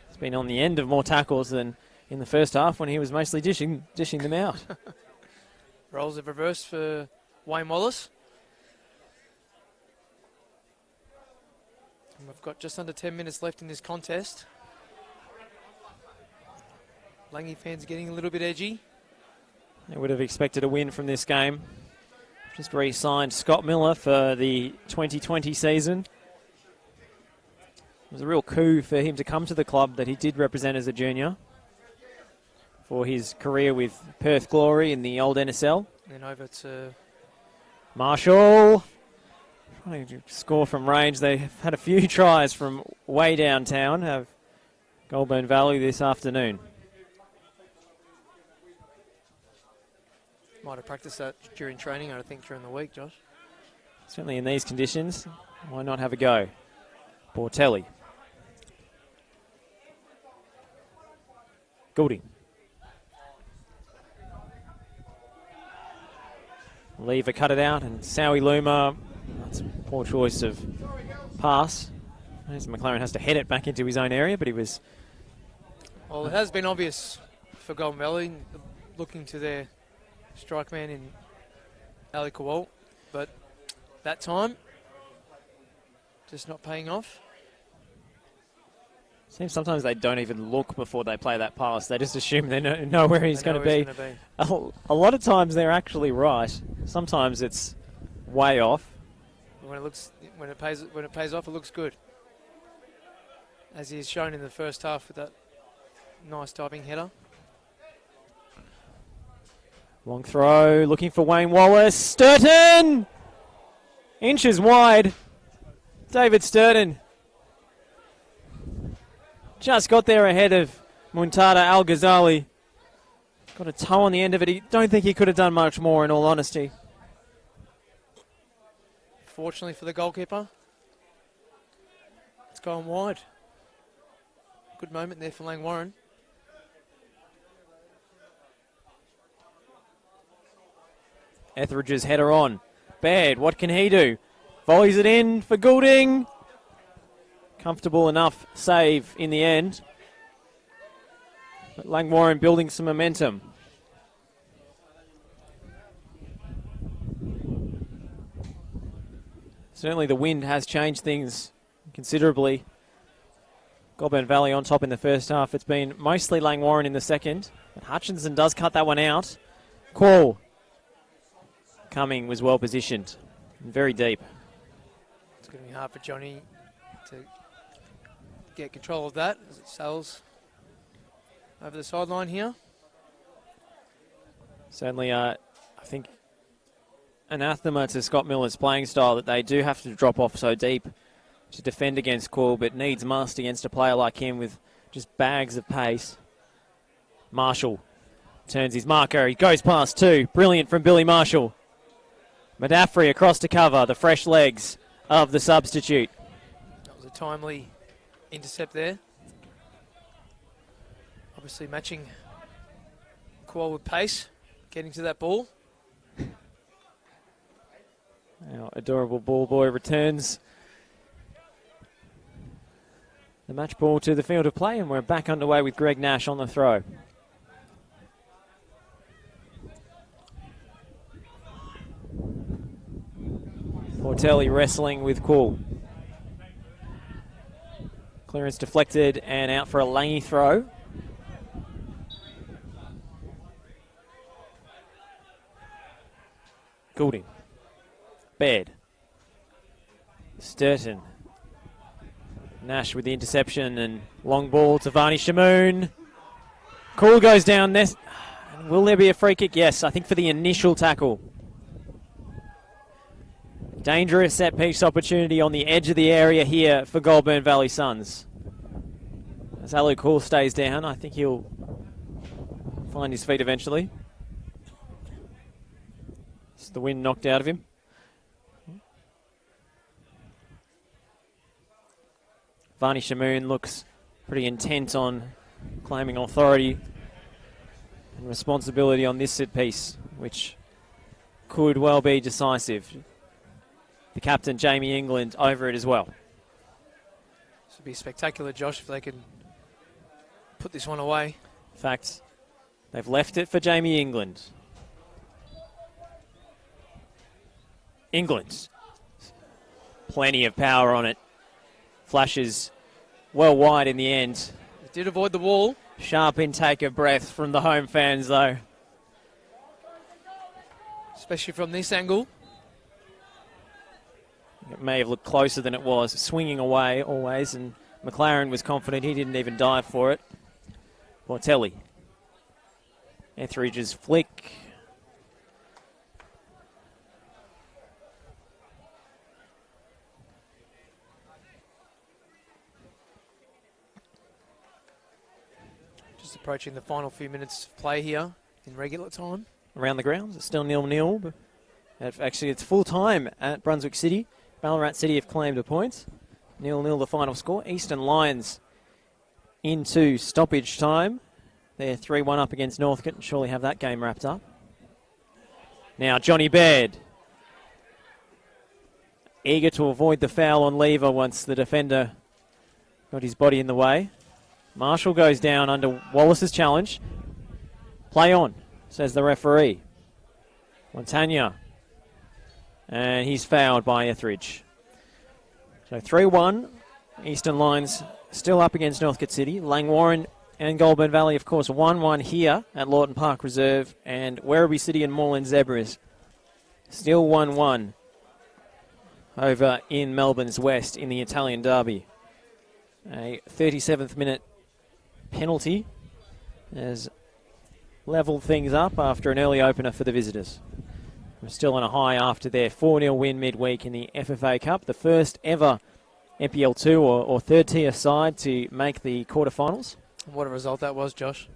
It's been on the end of more tackles than in the first half when he was mostly dishing them out. Roles of reverse for Wayne Wallace. And we've got just under 10 minutes left in this contest. Langy fans getting a little bit edgy. They would have expected a win from this game. Just re-signed Scott Miller for the 2020 season. It was a real coup for him to come to the club that he did represent as a junior for his career with Perth Glory in the old NSL. And over to Marshall. Trying to score from range. They've had a few tries from way downtown. Have Goulburn Valley this afternoon. Might have practiced that during training, I think, during the week, Josh. Certainly in these conditions, why not have a go? Bortelli. Goulding. Lever cut it out, and Sowie Luma, that's a poor choice of pass. As McLaren has to head it back into his own area, but he was... Well, it has been obvious for Goulburn Valley looking to their strike man in Alec, but that time just not paying off. Seems sometimes they don't even look before they play that pass. They just assume they know where he's going to be. A lot of times they're actually right. Sometimes it's way off. When it pays off, it looks good. As he's shown in the first half with that nice diving header. Long throw, looking for Wayne Wallace. Sturton! Inches wide. David Sturton. Just got there ahead of Muntada Ghazali. Got a toe on the end of it. I don't think he could have done much more, in all honesty. Fortunately for the goalkeeper, it's gone wide. Good moment there for Langwarrin. Etheridge's header on. Baird, what can he do? Volleys it in for Goulding. Comfortable enough save in the end. But Langwarrin building some momentum. Certainly the wind has changed things considerably. Goulburn Valley on top in the first half. It's been mostly Langwarrin in the second. But Hutchinson does cut that one out. Quall. Coming was well positioned. Very deep. It's going to be hard for Johnny to get control of that as it sails over the sideline here. Certainly, I think anathema to Scott Miller's playing style that they do have to drop off so deep to defend against Quall, but needs must against a player like him with just bags of pace. Marshall Turns his marker. He goes past two. Brilliant from Billy Marshall. Madoff across to cover. The fresh legs of the substitute. That was a timely intercept there. Obviously matching Qual with pace, getting to that ball. Our adorable ball boy returns the match ball to the field of play, and we're back underway with Gregg Nash on the throw. Portelli wrestling with Qual. Clearance deflected and out for a Langy throw. Goulding. Baird. Sturton. Nash with the interception and long ball to Varney Shamoon. Qual goes down. Will there be a free kick? Yes, I think for the initial tackle. Dangerous set piece opportunity on the edge of the area here for Goulburn Valley Suns. As Alec Qual stays down, I think he'll find his feet eventually. It's the wind knocked out of him. Varney Shamoon looks pretty intent on claiming authority and responsibility on this set piece, which could well be decisive. The captain, Jamie England, over it as well. This would be spectacular, Josh, if they can put this one away. In fact, they've left it for Jamie England. England. Plenty of power on it. Flashes well wide in the end. It did avoid the wall. Sharp intake of breath from the home fans, though. Especially from this angle. It may have looked closer than it was. Swinging away always, and McLaren was confident he didn't even dive for it. Portelli. Etheridge's flick. Just approaching the final few minutes of play here in regular time. Around the grounds, it's still 0-0. But actually, it's full time at Brunswick City. Ballarat City have claimed a point. 0-0 the final score. Eastern Lions into stoppage time. They're 3-1 up against Northcote and surely have that game wrapped up. Now Johnny Baird. Eager to avoid the foul on Lever once the defender got his body in the way. Marshall goes down under Wallace's challenge. Play on, says the referee. Montaigne. And he's fouled by Etheridge. So 3-1. Eastern Lions still up against Northcote City. Langwarrin and Goulburn Valley, of course, 1-1 here at Lawton Park Reserve. And Werribee City and Moreland Zebras still 1-1 over in Melbourne's West in the Italian Derby. A 37th minute penalty has levelled things up after an early opener for the visitors. We're still on a high after their 4-0 win midweek in the FFA Cup, the first ever NPL 2 or third tier side to make the quarterfinals. What a result that was, Josh.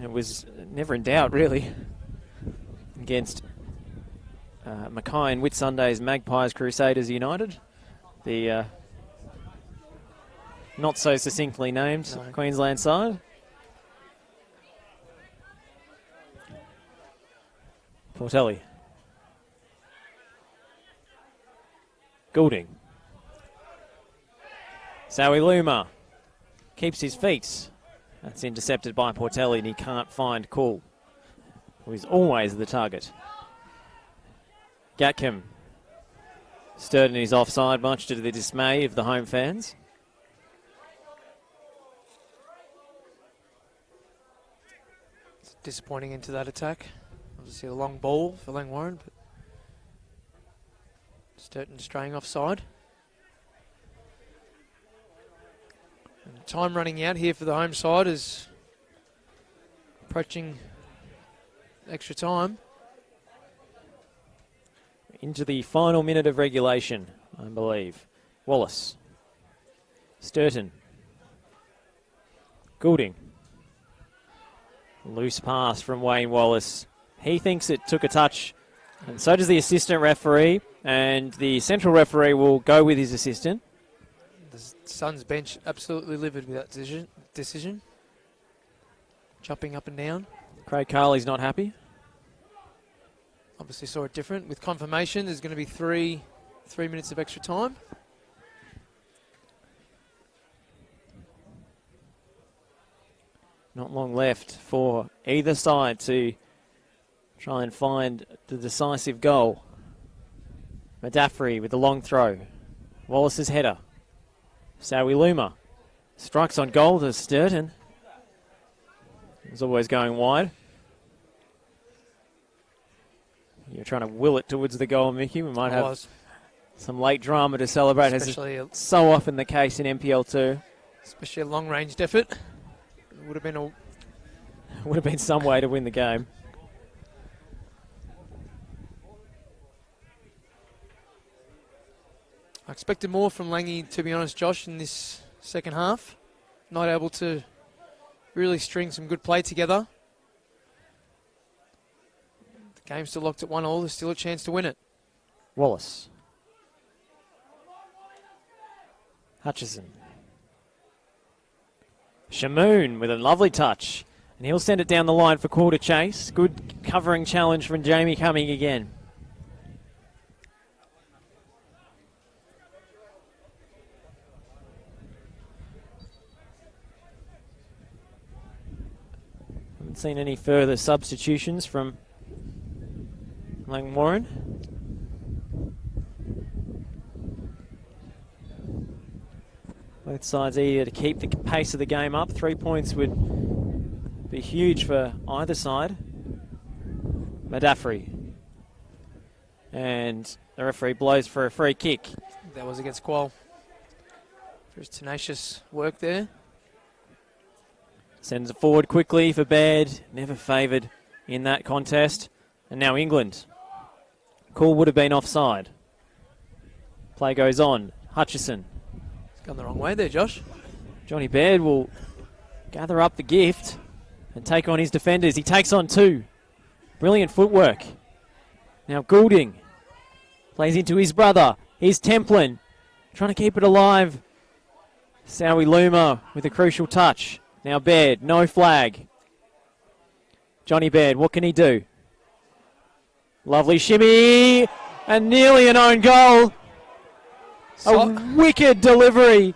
It was never in doubt, really, against Mackay and Whitsunday's Magpies Crusaders United, the not so succinctly named Queensland side. Portelli. Goulding. Zowie Luma keeps his feet. That's intercepted by Portelli and he can't find Qual, who is always the target. Catkin. Sturton is offside, much to the dismay of the home fans. It's disappointing into that attack. Obviously a long ball for Langwarrin, but Sturton straying offside. And time running out here for the home side is approaching extra time. Into the final minute of regulation, I believe. Wallace. Sturton. Goulding. Loose pass from Wayne Wallace. He thinks it took a touch, and so does the assistant referee, and the central referee will go with his assistant. The Suns bench absolutely livid with that decision. Jumping up and down. Craig Carley's not happy. Obviously saw it different. With confirmation, there's going to be three minutes of extra time. Not long left for either side to try and find the decisive goal. Madoff with the long throw. Wallace's header. Sawiluma strikes on goal to Sturton. He's always going wide. You're trying to will it towards the goal, Mickey. We might have some late drama to celebrate, especially as is so often the case in NPL 2. Especially a long-ranged effort. Would have been some way to win the game. I expected more from Langy, to be honest, Josh, in this second half. Not able to really string some good play together. The game's still locked at 1-1. There's still a chance to win it. Wallace. Hutchinson. Shamoon with a lovely touch. And he'll send it down the line for quarter chase. Good covering challenge from Jamie Cumming again. Haven't seen any further substitutions from Langwarrin. Both sides eager to keep the pace of the game up. 3 points would be huge for either side. Madoff. And the referee blows for a free kick. That was against Qual. For his tenacious work there. Sends it forward quickly for Baird. Never favoured in that contest. And now England. Call would have been offside. Play goes on. Hutchinson. It's gone the wrong way there, Josh. Johnny Baird will gather up the gift and take on his defenders. He takes on two. Brilliant footwork. Now Goulding plays into his brother. Here's Templin trying to keep it alive. Sawiluma with a crucial touch. Now Baird, no flag. Johnny Baird, what can he do? Lovely shimmy and nearly an own goal. A wicked delivery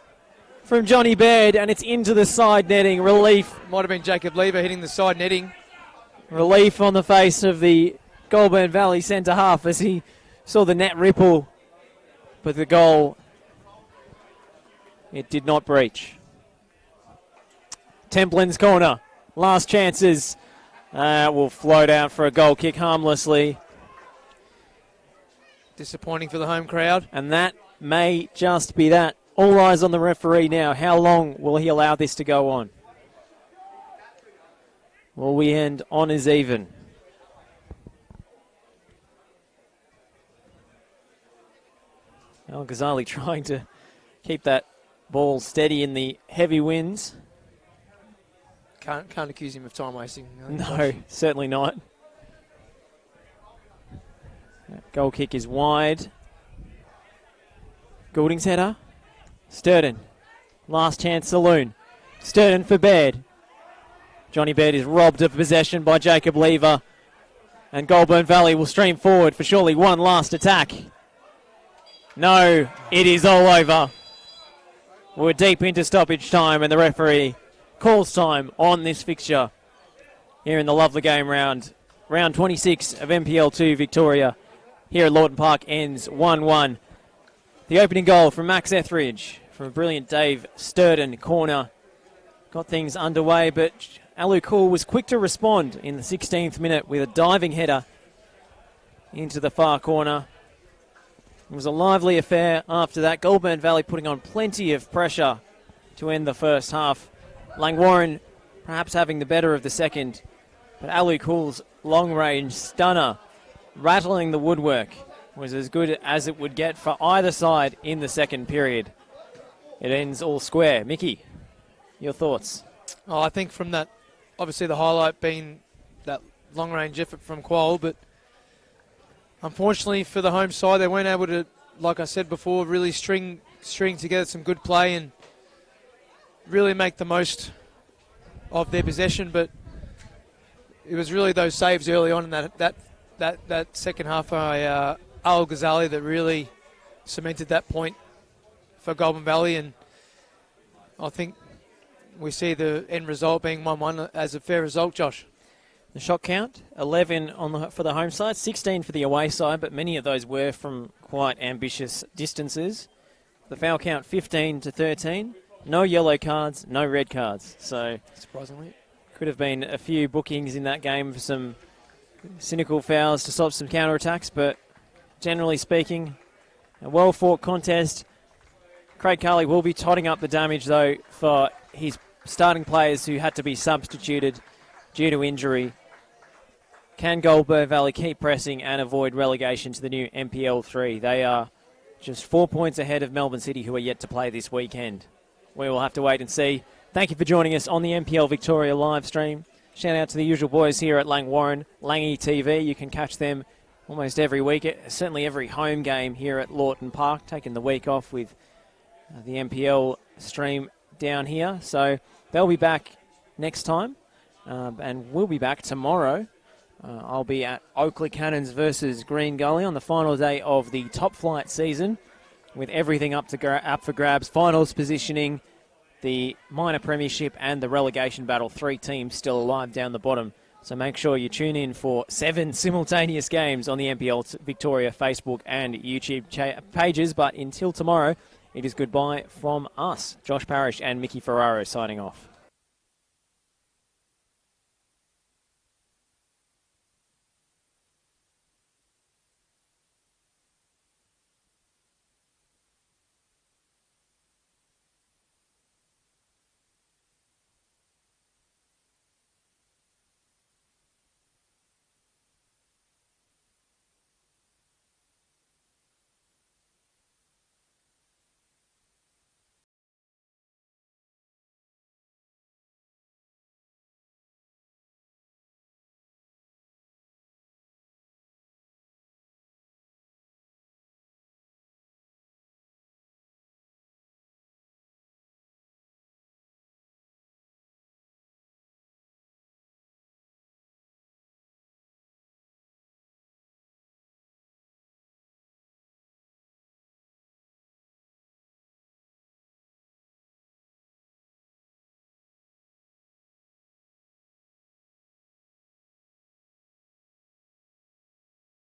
from Johnny Baird, and it's into the side netting. Relief. Might have been Jacob Lever hitting the side netting. Relief on the face of the Goulburn Valley centre half as he saw the net ripple. But the goal, it did not breach. Templin's corner. Last chances will float out for a goal kick harmlessly. Disappointing for the home crowd. And that may just be that. All eyes on the referee now. How long will he allow this to go on? Will we end on as even? Now Ghazali trying to keep that ball steady in the heavy winds. Can't accuse him of time wasting. No, certainly not. That goal kick is wide. Goulding's header. Sturton. Last chance saloon. Sturton for Baird. Johnny Baird is robbed of possession by Jacob Lever. And Goulburn Valley will stream forward for surely one last attack. No, it is all over. We're deep into stoppage time and the referee calls time on this fixture here in the lovely game round 26 of NPL 2 Victoria. Here at Lawton Park ends 1-1. The opening goal from Max Etheridge from a brilliant Dave Sturton corner got things underway, but Alec was quick to respond in the 16th minute with a diving header into the far corner. It was a lively affair after that. Goulburn Valley putting on plenty of pressure to end the first half. Langwarrin perhaps having the better of the second, but Alec long-range stunner rattling the woodwork was as good as it would get for either side in the second period. It ends all square. Mickey, your thoughts? Oh, I think from that obviously the highlight being that long-range effort from Quoll, but unfortunately for the home side, they weren't able to, like I said before, really string together some good play and really make the most of their possession. But it was really those saves early on in that second half by Alec Ghazali that really cemented that point for Goulburn Valley, and I think we see the end result being 1-1 as a fair result, Josh. The shot count, 11 for the home side, 16 for the away side, but many of those were from quite ambitious distances. The foul count, 15 to 13. No yellow cards, no red cards. So surprisingly, could have been a few bookings in that game for some cynical fouls to stop some counter-attacks, but generally speaking, a well-fought contest. Craig Carley will be totting up the damage, though, for his starting players who had to be substituted due to injury. Can Goulburn Valley keep pressing and avoid relegation to the new NPL 3? They are just 4 points ahead of Melbourne City, who are yet to play this weekend. We will have to wait and see. Thank you for joining us on the NPL Victoria live stream. Shout out to the usual boys here at Langwarrin, Langy TV. You can catch them almost every week, certainly every home game here at Lawton Park, taking the week off with the NPL stream down here. So they'll be back next time, and we'll be back tomorrow. I'll be at Oakley Cannons versus Green Gully on the final day of the top flight season, with everything up for grabs, finals positioning, the minor premiership and the relegation battle. 3 teams still alive down the bottom. So make sure you tune in for 7 simultaneous games on the NPL Victoria Facebook and YouTube pages. But until tomorrow, it is goodbye from us, Josh Parrish and Mickey Ferraro signing off.